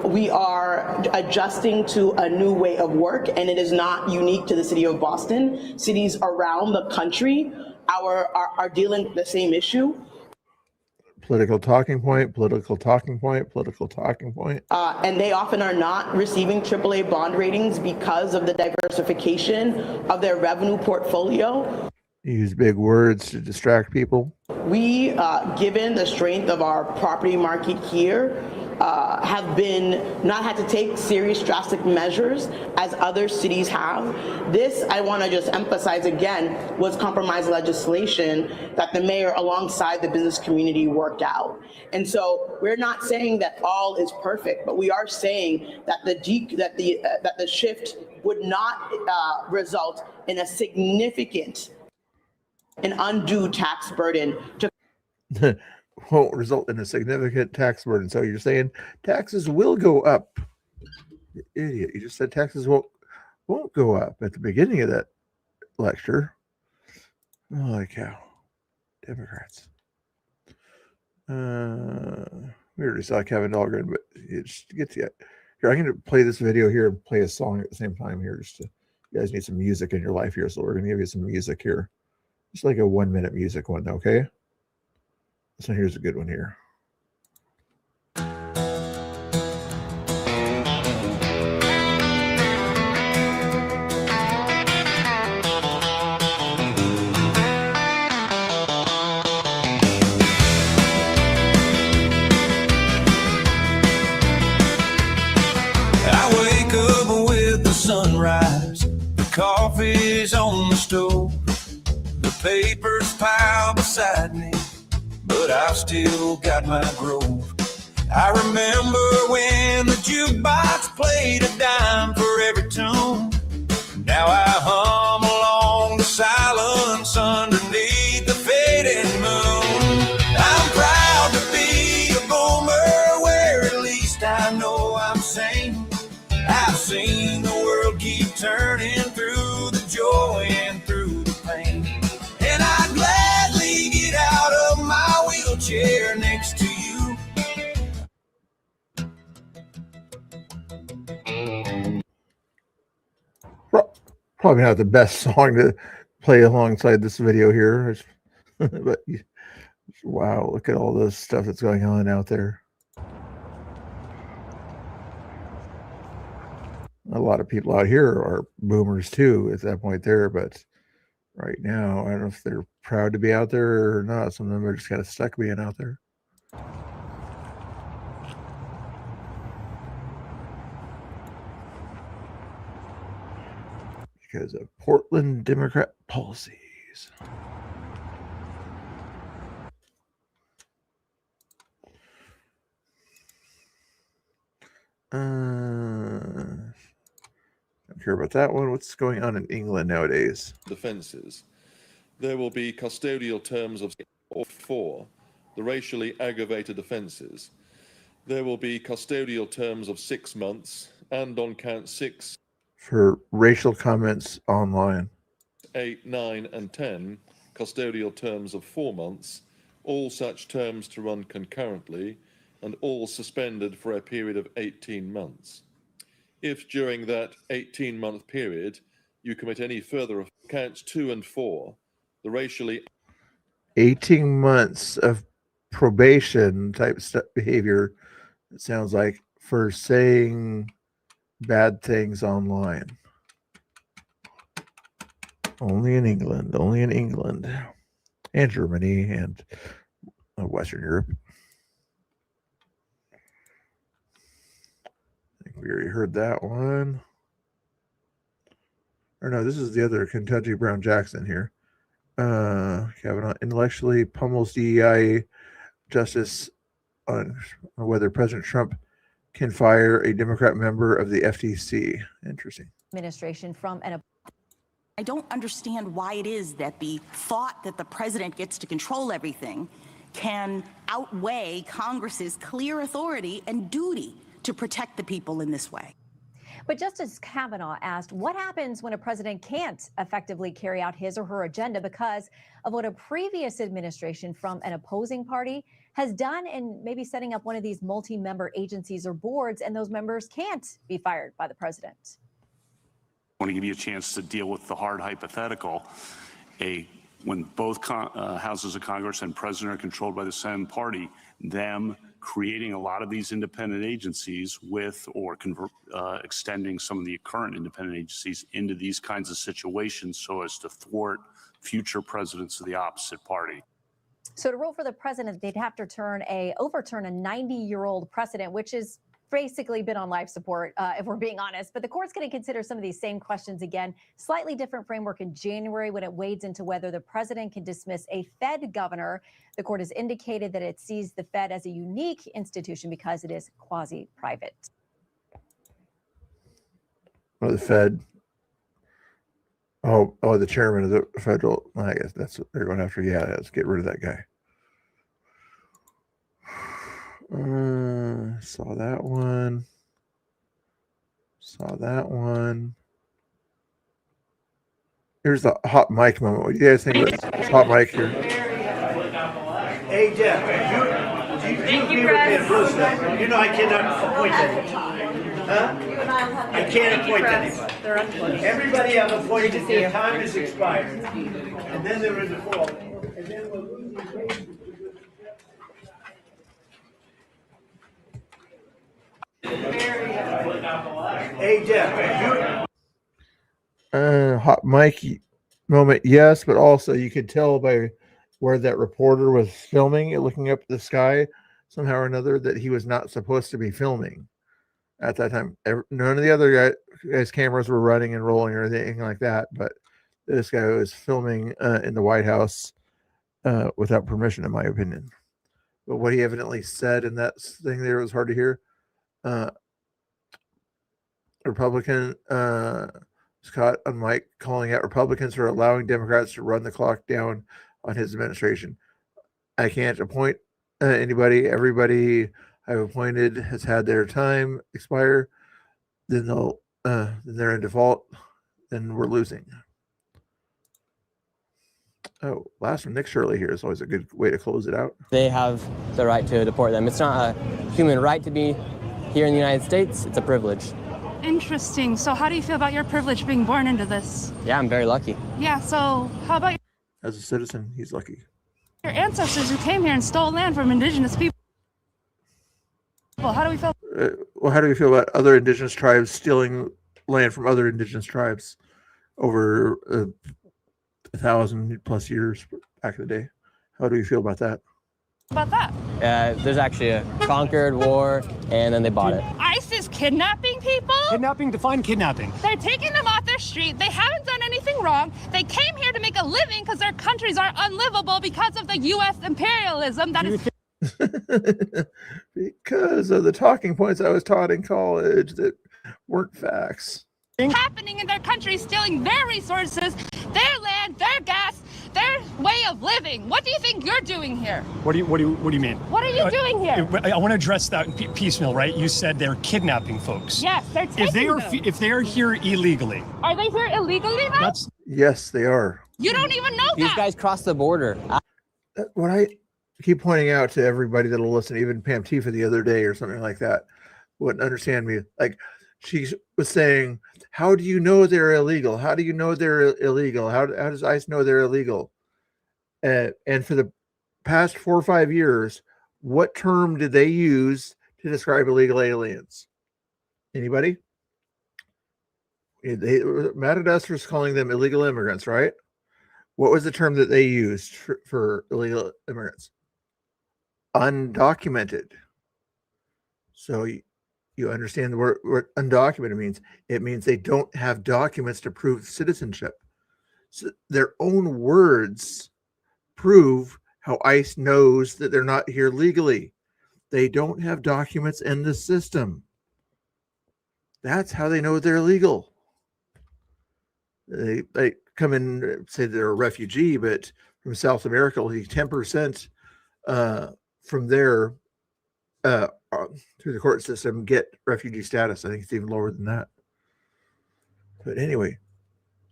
We are adjusting to a new way of work, and it is not unique to the city of Boston. Cities around the country are dealing with the same issue. Political talking point, political talking point, political talking point. And they often are not receiving AAA bond ratings because of the diversification of their revenue portfolio. Use big words to distract people. We, given the strength of our property market here, have not had to take serious drastic measures as other cities have. This, I want to just emphasize again, was compromise legislation that the mayor alongside the business community worked out. And so we're not saying that all is perfect, but we are saying that the shift would not result in a significant and undue tax burden to won't result in a significant tax burden. So you're saying taxes will go up. You idiot. You just said taxes won't go up at the beginning of that lecture. Holy cow. Democrats. We already saw Kevin Dahlgren, but it just gets you. Here, I'm going to play this video here and play a song at the same time here. You guys need some music in your life here, so we're going to give you some music here. Just like a 1-minute music one, okay? So here's a good one here. I wake up with the sunrise, the coffee's on the stove, the papers piled beside me, but I've still got my groove. I remember when the jukebox played a dime for every tune. Now I hum along the silence underneath the fading moon. I'm proud to be a boomer where at least I know I'm sane. I've seen the world keep turning through the joy and through the pain. And I'd gladly get out of my wheelchair next to you. Probably not the best song to play alongside this video here. But wow, look at all this stuff that's going on out there. A lot of people out here are boomers too at that point there, but right now. I don't know if they're proud to be out there or not. Some of them are just kind of stuck being out there. Because of Portland Democrat policies. Don't care about that one. What's going on in England nowadays? Defences. There will be custodial terms of 4, the racially aggravated offences. There will be custodial terms of 6 months, and on count 6, For racial comments online. 8, 9, and 10, custodial terms of 4 months, all such terms to run concurrently, and all suspended for a period of 18 months. If during that 18-month period you commit any further counts 2 and 4, the racially 18 months of probation type behavior, it sounds like, for saying bad things online. Only in England, and Germany, and Western Europe. I think we already heard that one. Or no, this is the other Kentucky Brown Jackson here. Kavanaugh intellectually pummels DEI justice on whether President Trump can fire a Democrat member of the FTC. Interesting. Administration from an. I don't understand why it is that the thought that the president gets to control everything can outweigh Congress's clear authority and duty to protect the people in this way. But Justice Kavanaugh asked, what happens when a president can't effectively carry out his or her agenda because of what a previous administration from an opposing party has done in maybe setting up one of these multi-member agencies or boards, and those members can't be fired by the president? I want to give you a chance to deal with the hard hypothetical. When both houses of Congress and president are controlled by the same party, them creating a lot of these independent agencies with or extending some of the current independent agencies into these kinds of situations so as to thwart future presidents of the opposite party. So to rule for the president, they'd have to overturn a 90-year-old precedent, which has basically been on life support, if we're being honest. But the court's going to consider some of these same questions again. Slightly different framework in January when it wades into whether the president can dismiss a Fed governor. The court has indicated that it sees the Fed as a unique institution because it is quasi-private. Or the Fed. Oh, the chairman of the federal. I guess that's what they're going after. Yeah, let's get rid of that guy. Saw that one. Here's the hot mic moment. What do you guys think of this hot mic here? Hey, Jeff, do you agree with me and Bruce that you know I cannot appoint anybody? Huh? I can't appoint anybody. Everybody I've appointed, their time is expired. And then they're in the fall. And then we'll lose these races. Hey, Jeff, hot mic moment, yes, but also you could tell by where that reporter was filming it, looking up at the sky somehow or another, that he was not supposed to be filming at that time. None of the other guys' cameras were running and rolling or anything like that, but this guy was filming in the White House without permission, in my opinion. But what he evidently said in that thing there was hard to hear. Republican Scott on mic calling out Republicans for allowing Democrats to run the clock down on his administration. I can't appoint anybody. Everybody I've appointed has had their time expire. Then they're in default. Then we're losing. Oh, last one, Nick Shirley here is always a good way to close it out. They have the right to deport them. It's not a human right to be here in the United States. It's a privilege. Interesting. So how do you feel about your privilege being born into this? Yeah, I'm very lucky. Yeah, so how about as a citizen, he's lucky. Your ancestors who came here and stole land from indigenous people? How do we feel? Well, how do we feel about other indigenous tribes stealing land from other indigenous tribes over 1,000+ years back in the day. How do you feel about that? About that? There's actually a conquered war, and then they bought it. ICE is kidnapping people? Kidnapping? Define kidnapping. They're taking them off their street. They haven't done anything wrong. They came here to make a living because their countries are unlivable because of the U.S. imperialism that is Because of the talking points I was taught in college that weren't facts. happening in their country, stealing their resources, their land, their gas, their way of living. What do you think you're doing here? What do you mean? What are you doing here? I want to address that piecemeal, right? You said they're kidnapping folks. Yes, they're taking them. If they are here illegally. Are they here illegally though? Yes, they are. You don't even know These that. guys crossed the border. What I keep pointing out to everybody that'll listen, even Pam Tifa the other day or something like that, wouldn't understand me. Like she was saying, how do you know they're illegal? How do you know they're illegal? How does ICE know they're illegal? And for the past 4 or 5 years, what term did they use to describe illegal aliens? Anybody? They were mad at us for calling them illegal immigrants, right? What was the term that they used for illegal immigrants? Undocumented. So you understand the word undocumented means. It means they don't have documents to prove citizenship. So their own words prove how ICE knows that they're not here legally. They don't have documents in the system. That's how they know they're illegal. They come in and say they're a refugee, but from South America, only 10% from there through the court system get refugee status. I think it's even lower than that. But anyway,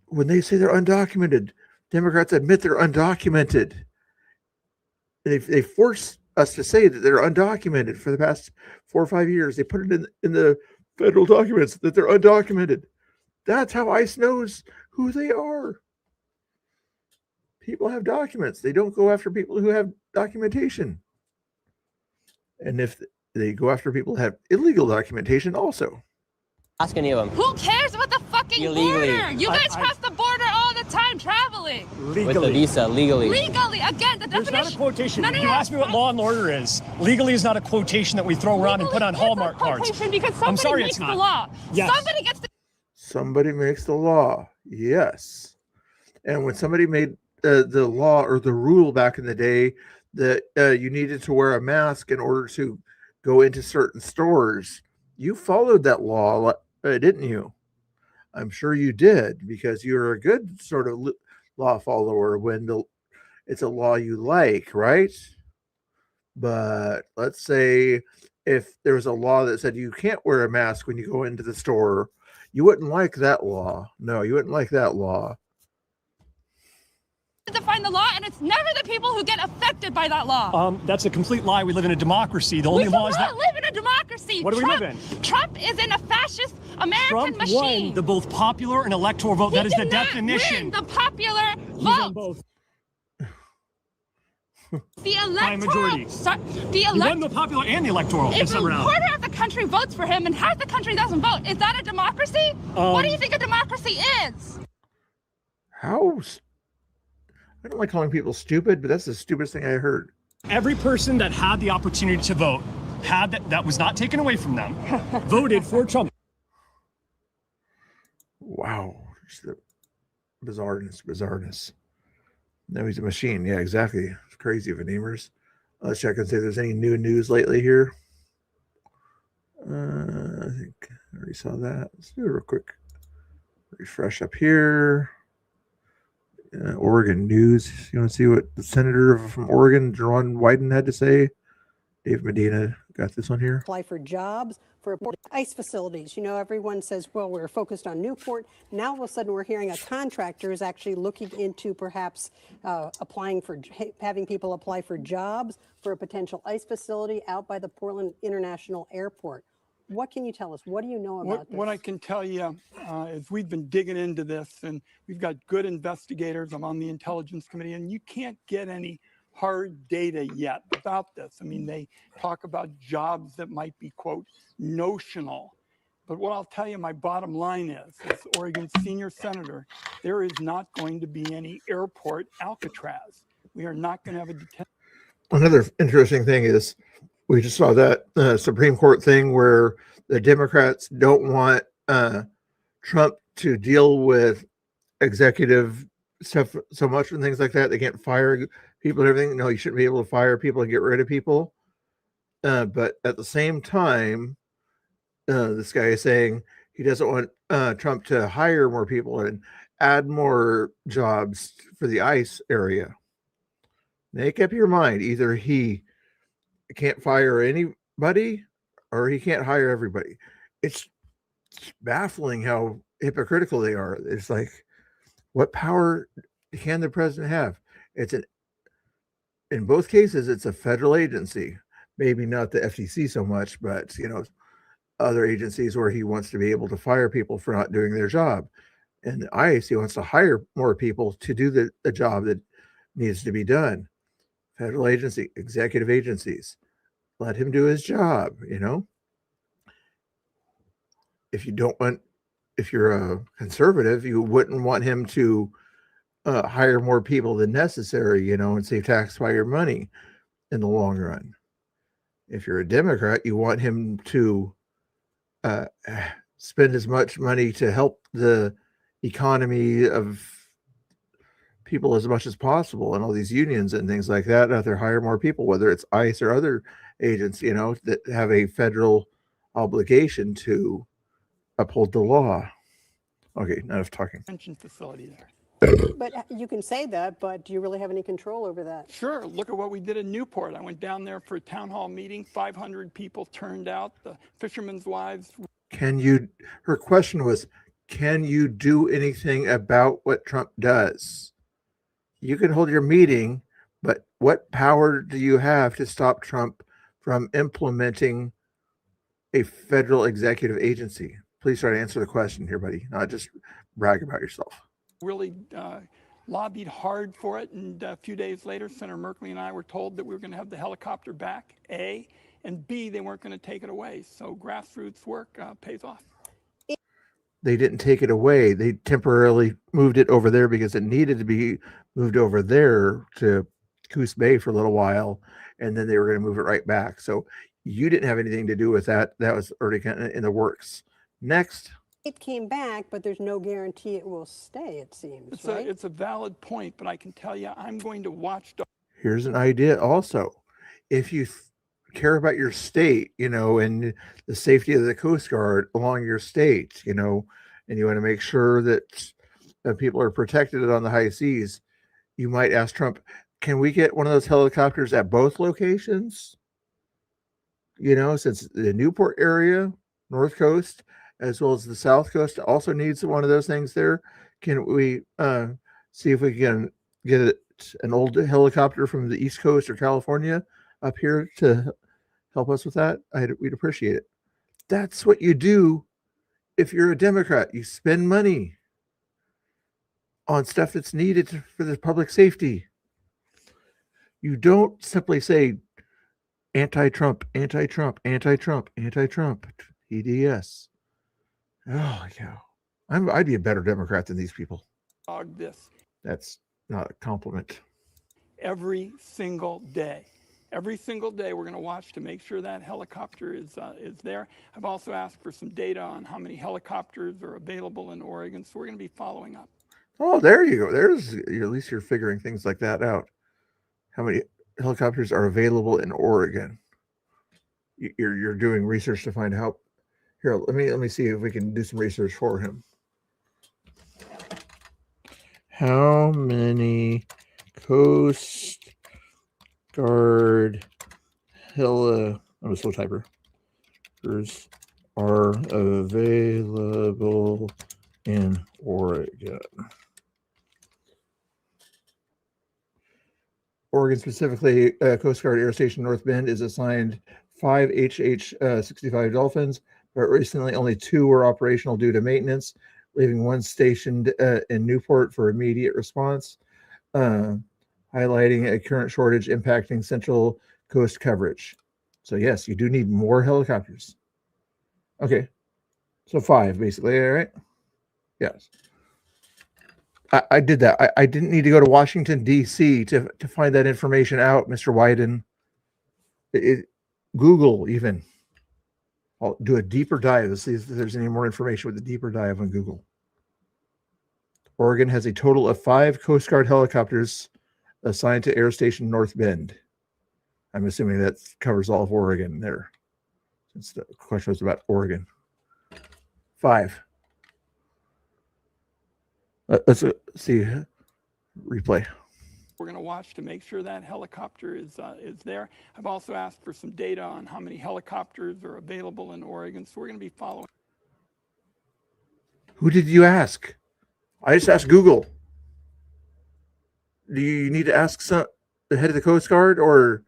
when they say they're undocumented, Democrats admit they're undocumented. They force us to say that they're undocumented for the past 4 or 5 years. They put it in the federal documents that they're undocumented. That's how ICE knows who they are. People have documents. They don't go after people who have documentation. And if they go after people who have illegal documentation also. Ask any of them. Who cares about the fucking Illegally. border? You guys cross the border all the time traveling. Legally. With the visa, legally. Legally, again, the There's definition. not a quotation. No, no, You no. asked me what law and order is. Legally is not a quotation that we throw around and put on Hallmark cards. Quotation because somebody I'm sorry, makes it's the not. law. Yes. Somebody gets the Somebody makes the law. Yes. And when somebody made the law or the rule back in the day that you needed to wear a mask in order to go into certain stores, you followed that law, didn't you? I'm sure you did, because you're a good sort of law follower when it's a law you like, right? But let's say if there was a law that said you can't wear a mask when you go into the store, you wouldn't like that law. No, you wouldn't like that law. define the law, and it's never the people who get affected by that law. That's a complete lie. We live in a democracy. The We only do law is not that live in a democracy. What do we Trump, live in? Trump is in a fascist American Trump machine. won the both popular and electoral vote. He That is the did not definition. win the popular He won vote. both. The By electoral. majority. The He won the popular and the electoral If this a time around. quarter of the country votes for him and half the country doesn't vote, is that a democracy? What do you think a democracy is? How? I don't like calling people stupid, but that's the stupidest thing I heard. Every person that had the opportunity to vote, had that was not taken away from them, voted for Trump. Wow. Just the bizarreness. Now he's a machine. Yeah, exactly. It's crazy, Vaneemers. Let's check and see if there's any new news lately here. I think I already saw that. Let's do a real quick refresh up here. Oregon news. You want to see what the senator from Oregon, Ron Wyden, had to say? Dave Medina got this one here. Apply for jobs, for ICE facilities. You know, everyone says, well, we're focused on Newport. Now, all of a sudden, we're hearing a contractor is actually looking into perhaps applying for, having people apply for jobs for a potential ICE facility out by the Portland International Airport. What can you tell us? What do you know about this? What I can tell you is we've been digging into this, and we've got good investigators. I'm on the Intelligence Committee, and you can't get any hard data yet about this. I mean, they talk about jobs that might be, quote, notional. But what I'll tell you, my bottom line is, as Oregon's senior senator, there is not going to be any airport Alcatraz. We are not going to have a detention. Another interesting thing is we just saw that Supreme Court thing where the Democrats don't want Trump to deal with executive stuff so much and things like that. They can't fire people and everything. No, you shouldn't be able to fire people and get rid of people. But at the same time, this guy is saying he doesn't want Trump to hire more people and add more jobs for the ICE area. Make up your mind. Either he can't fire anybody or he can't hire everybody. It's baffling how hypocritical they are. It's like, what power can the president have? In both cases, it's a federal agency. Maybe not the FTC so much, but other agencies where he wants to be able to fire people for not doing their job. And the ICE, he wants to hire more people to do the job that needs to be done. Federal agency, executive agencies, let him do his job. If you're a conservative, you wouldn't want him to hire more people than necessary, and save taxpayer money in the long run. If you're a Democrat, you want him to spend as much money to help the economy of people as much as possible, and all these unions and things like that out there hire more people, whether it's ICE or other agents, that have a federal obligation to uphold the law. Okay, enough talking. Detention facility there. But you can say that, but do you really have any control over that? Sure. Look at what we did in Newport. I went down there for a town hall meeting. 500 people turned out. The fishermen's wives. Her question was, can you do anything about what Trump does? You can hold your meeting, but what power do you have to stop Trump from implementing a federal executive agency? Please try to answer the question here, buddy, not just brag about yourself. Really lobbied hard for it, and a few days later, Senator Merkley and I were told that we were going to have the helicopter back, A, and B, they weren't going to take it away. So grassroots work pays off. They didn't take it away. They temporarily moved it over there because it needed to be moved over there to Coos Bay for a little while, and then they were going to move it right back. So you didn't have anything to do with that. That was already kind of in the works. Next. It came back, but there's no guarantee it will stay, it seems, right? It's a valid point, but I can tell you I'm going to watch. Here's an idea also. If you care about your state, and the safety of the Coast Guard along your state, and you want to make sure that people are protected on the high seas, you might ask Trump, can we get one of those helicopters at both locations? Since the Newport area, North Coast, as well as the South Coast also needs one of those things there. Can we see if we can get an old helicopter from the East Coast or California up here to help us with that? We'd appreciate it. That's what you do if you're a Democrat. You spend money on stuff that's needed for the public safety. You don't simply say anti-Trump, anti-Trump, anti-Trump, anti-Trump, EDS. Oh, yeah. I'd be a better Democrat than these people. This. That's not a compliment. Every single day. Every single day we're going to watch to make sure that helicopter is there. I've also asked for some data on how many helicopters are available in Oregon, so we're going to be following up. Oh, there you go. At least you're figuring things like that out. How many helicopters are available in Oregon? You're doing research to find out. Here, let me see if we can do some research for him. How many Coast Guard I'm a slow typer. Are available in Oregon? Oregon, specifically, Coast Guard Air Station North Bend is assigned 5 HH-65 Dolphins, but recently only 2 were operational due to maintenance, leaving 1 stationed in Newport for immediate response, highlighting a current shortage impacting Central Coast coverage. So yes, you do need more helicopters. Okay. So 5, basically, all right? Yes. I did that. I didn't need to go to Washington, D.C. to find that information out, Mr. Wyden. Google, even. I'll do a deeper dive to see if there's any more information with a deeper dive on Google. Oregon has a total of 5 Coast Guard helicopters assigned to Air Station North Bend. I'm assuming that covers all of Oregon there, since the question was about Oregon. 5. Let's see. Replay. We're going to watch to make sure that helicopter is there. I've also asked for some data on how many helicopters are available in Oregon, so we're going to be following. Who did you ask? I just asked Google. Do you need to ask the head of the Coast Guard, or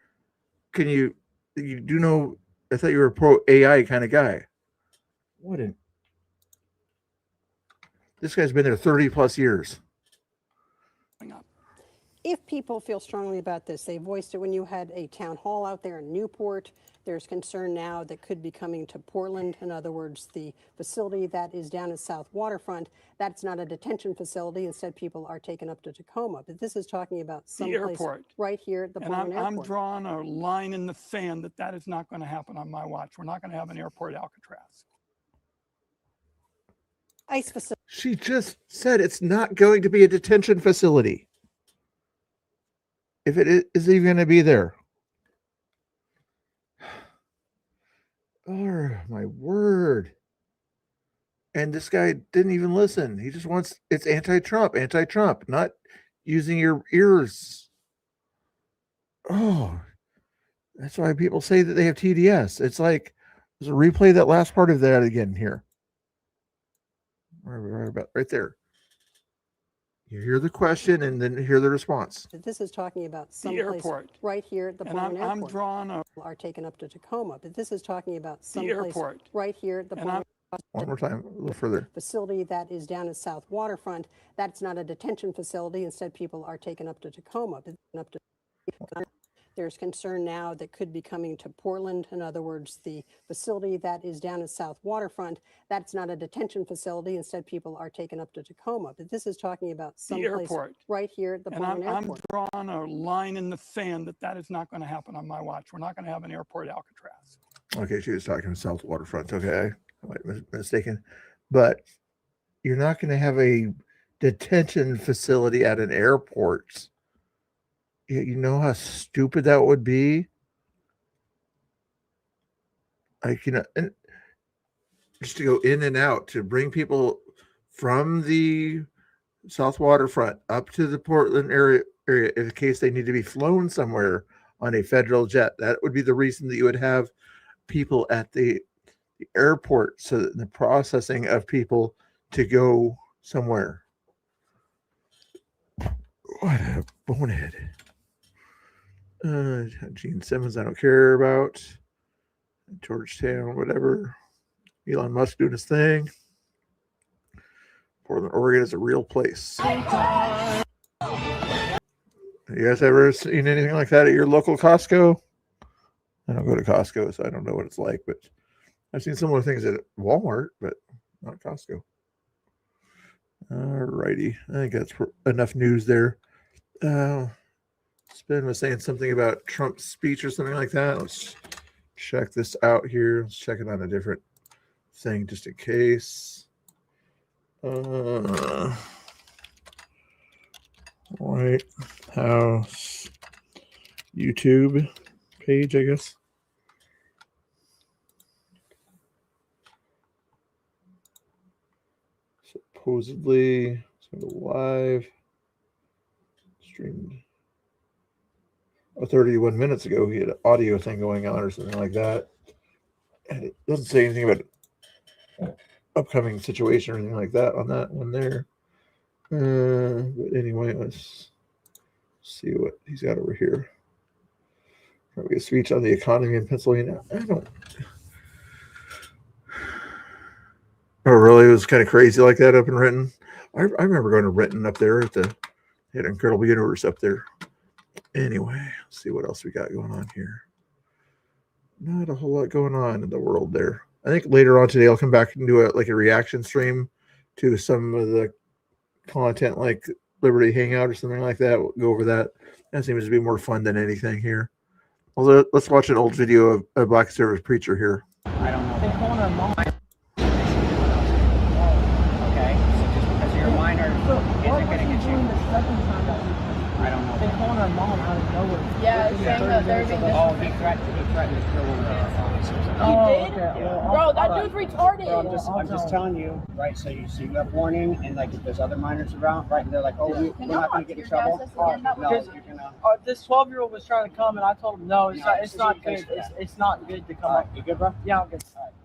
can you do know? I thought you were a pro AI kind of guy. What an... This guy's been there 30 plus years. If people feel strongly about this, they voiced it when you had a town hall out there in Newport. There's concern now that could be coming to Portland. In other words, the facility that is down at South Waterfront, that's not a detention facility. Instead, people are taken up to Tacoma. But this is talking about some the place airport right here at the Portland and I'm Airport. drawing a line in the sand that is not going to happen on my watch. We're not going to have an airport Alcatraz. ICE facility. She just said it's not going to be a detention facility. If it is even going to be there. Oh, my word. And this guy didn't even listen. He just wants, it's anti-Trump, not using your ears. Oh, that's why people say that they have TDS. It's like, let's replay that last part of that again here. Right there. You hear the question and then hear the response. This is talking about some the place airport right here at the and Portland Airport. I'm drawing a are taken up to Tacoma, but this is talking about some the place airport right here at the and Portland One more time, a little further. facility that is down at South Waterfront. That's not a detention facility. Instead, people are taken up to Tacoma. There's concern now that could be coming to Portland. In other words, the facility that is down at South Waterfront, that's not a detention facility. Instead, people are taken up to Tacoma. But this is talking about some the place airport right here at the and Portland I'm Airport. drawing a line in the sand that is not going to happen on my watch. We're not going to have an airport Alcatraz. Okay, she was talking South Waterfront. Okay, I might have been mistaken. But you're not going to have a detention facility at an airport. You know how stupid that would be? Like, you know, and just to go in and out, to bring people from the South Waterfront up to the Portland area in case they need to be flown somewhere on a federal jet. That would be the reason that you would have people at the airport, so that the processing of people to go somewhere. What a bonehead. Gene Simmons, I don't care about. Georgetown, whatever. Elon Musk doing his thing. Portland, Oregon is a real place. You guys ever seen anything like that at your local Costco? I don't go to Costco, so I don't know what it's like, but I've seen similar things at Walmart, but not Costco. All righty. I think that's enough news there. Spin was saying something about Trump's speech or something like that. Let's check this out here. Let's check it on a different thing just in case. White House YouTube page, I guess. Supposedly, it's going to go live. Streamed 31 minutes ago. He had an audio thing going on or something like that. And it doesn't say anything about upcoming situation or anything like that on that one there. But anyway, let's see what he's got over here. Probably a speech on the economy in Pennsylvania. Oh, really? It was kind of crazy like that up in Renton. I remember going to Renton up there at the Incredible Universe up there. Anyway, let's see what else we got going on here. Not a whole lot going on in the world there. I think later on today I'll come back and do a reaction stream to some of the content like Liberty Hangout or something like that. We'll go over that. That seems to be more fun than anything here. Well, let's watch an old video of a black conservative preacher here. I don't know. They call her a minor. Okay, so just because you're a minor isn't going to get you. I don't know. They call her mom out of nowhere. Yeah, saying that they're being disrespectful. He threatened to kill one of the officers. Okay. Well, bro, that dude's retarded. Bro, I'm just telling you, right? So you got warning, and like if there's other minors around, right? And they're like, oh, we're not going to get in trouble. No, you're gonna. This 12-year-old was trying to come, and I told him no. It's not good. It's not good to come up. You good, bro? Yeah, I'm good.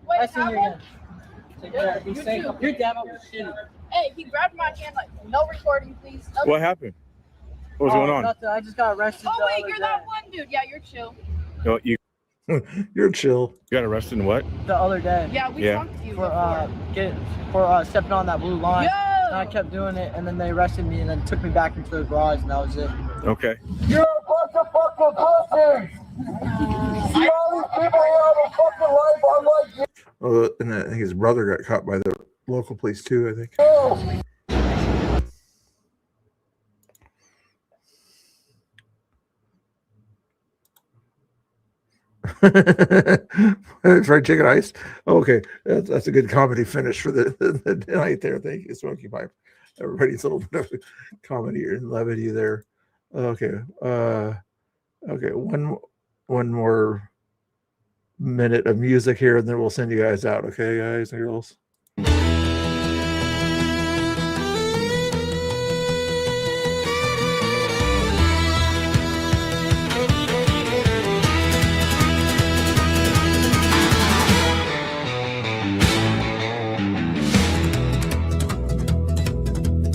Wait, I see you again. Take care. Be safe. Your dad was shitty. Hey, he grabbed my hand like, no recording, please. No. What happened? What was going on? Nothing. I just got arrested. Oh wait, you're that one dude. Yeah, you're chill. No, You're chill. You got arrested in what? The other day. Yeah, we talked to you for stepping on that blue line. Yo! And I kept doing it, and then they arrested me, and then took me back into the garage, and that was it. Okay. You're a bunch of fucking pussies. See all these people here have a fucking life unlike you. Oh, and I think his brother got caught by the local police too, I think. Fried chicken ice. Okay, that's a good comedy finish for the night there. Thank you, Smoky Pipe. Everybody's a little bit of comedy and levity there. Okay, okay. One more minute of music here, and then we'll send you guys out. Okay, guys and girls.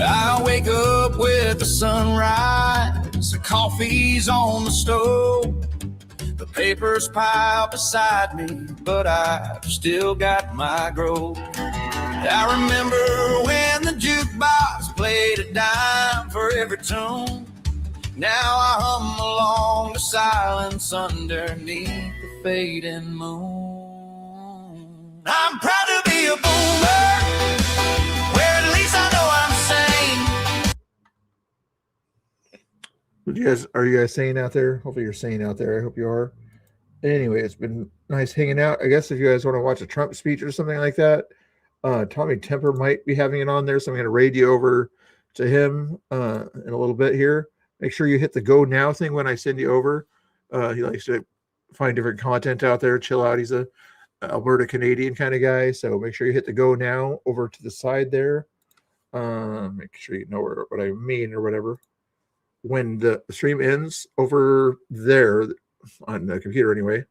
I wake up with the sunrise, the coffee's on the stove, the papers piled beside me, but I've still got my grove. I remember when the jukebox played a dime for every tune. Now I hum along the silence underneath the fading moon. I'm proud to be a boomer, where at least I know I'm sane. Are you guys sane out there? Hopefully you're sane out there. I hope you are. Anyway, it's been nice hanging out. I guess if you guys want to watch a Trump speech or something like that, Tommy Temper might be having it on there, so I'm going to raid you over to him in a little bit here. Make sure you hit the go now thing when I send you over. He likes to find different content out there, chill out. He's a Alberta Canadian kind of guy, so make sure you hit the go now over to the side there. Make sure you know what I mean or whatever. When the stream ends over there on the computer anyway,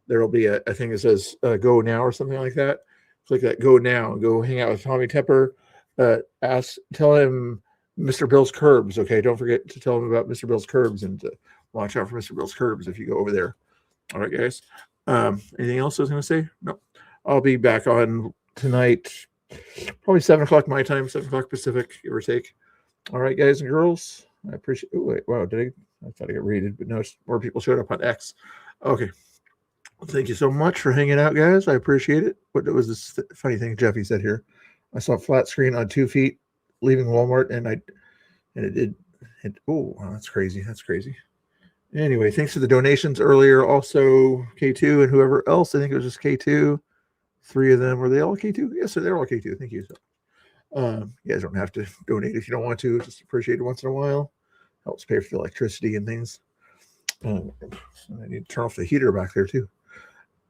there will be a thing that says go now or something like that. Click that go now and go hang out with Tommy Temper. Tell him Mr. Bill's Curbs. Okay, don't forget to tell him about Mr. Bill's Curbs and to watch out for Mr. Bill's Curbs if you go over there. All right, guys. Anything else I was going to say? No. I'll be back on tonight, probably 7 o'clock my time, 7 o'clock Pacific, give or take. All right, guys and girls. I appreciate. Oh, wait, wow, I thought I got rated, but no, more people showed up on X. Okay. Well, thank you so much for hanging out, guys. I appreciate it. What was this funny thing Jeffy said here? I saw a flat screen on 2 feet leaving Walmart, and it did. Oh, wow, that's crazy. That's crazy. Anyway, thanks for the donations earlier. Also, K2 and whoever else. I think it was just K2. 3 of them. Were they all K2? Yes, they're all K2. Thank you. You guys don't have to donate if you don't want to. Just appreciate it once in a while. Helps pay for the electricity and things. I need to turn off the heater back there too.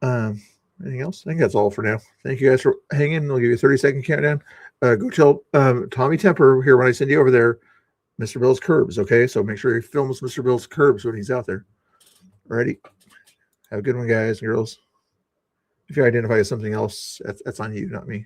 Anything else? I think that's all for now. Thank you guys for hanging. I'll give you a 30-second countdown. Go tell Tommy Temper here when I send you over there, Mr. Bill's Curbs. Okay, so make sure he films Mr. Bill's Curbs when he's out there. Alrighty. Have a good one, guys and girls. If you identify as something else, that's on you, not me.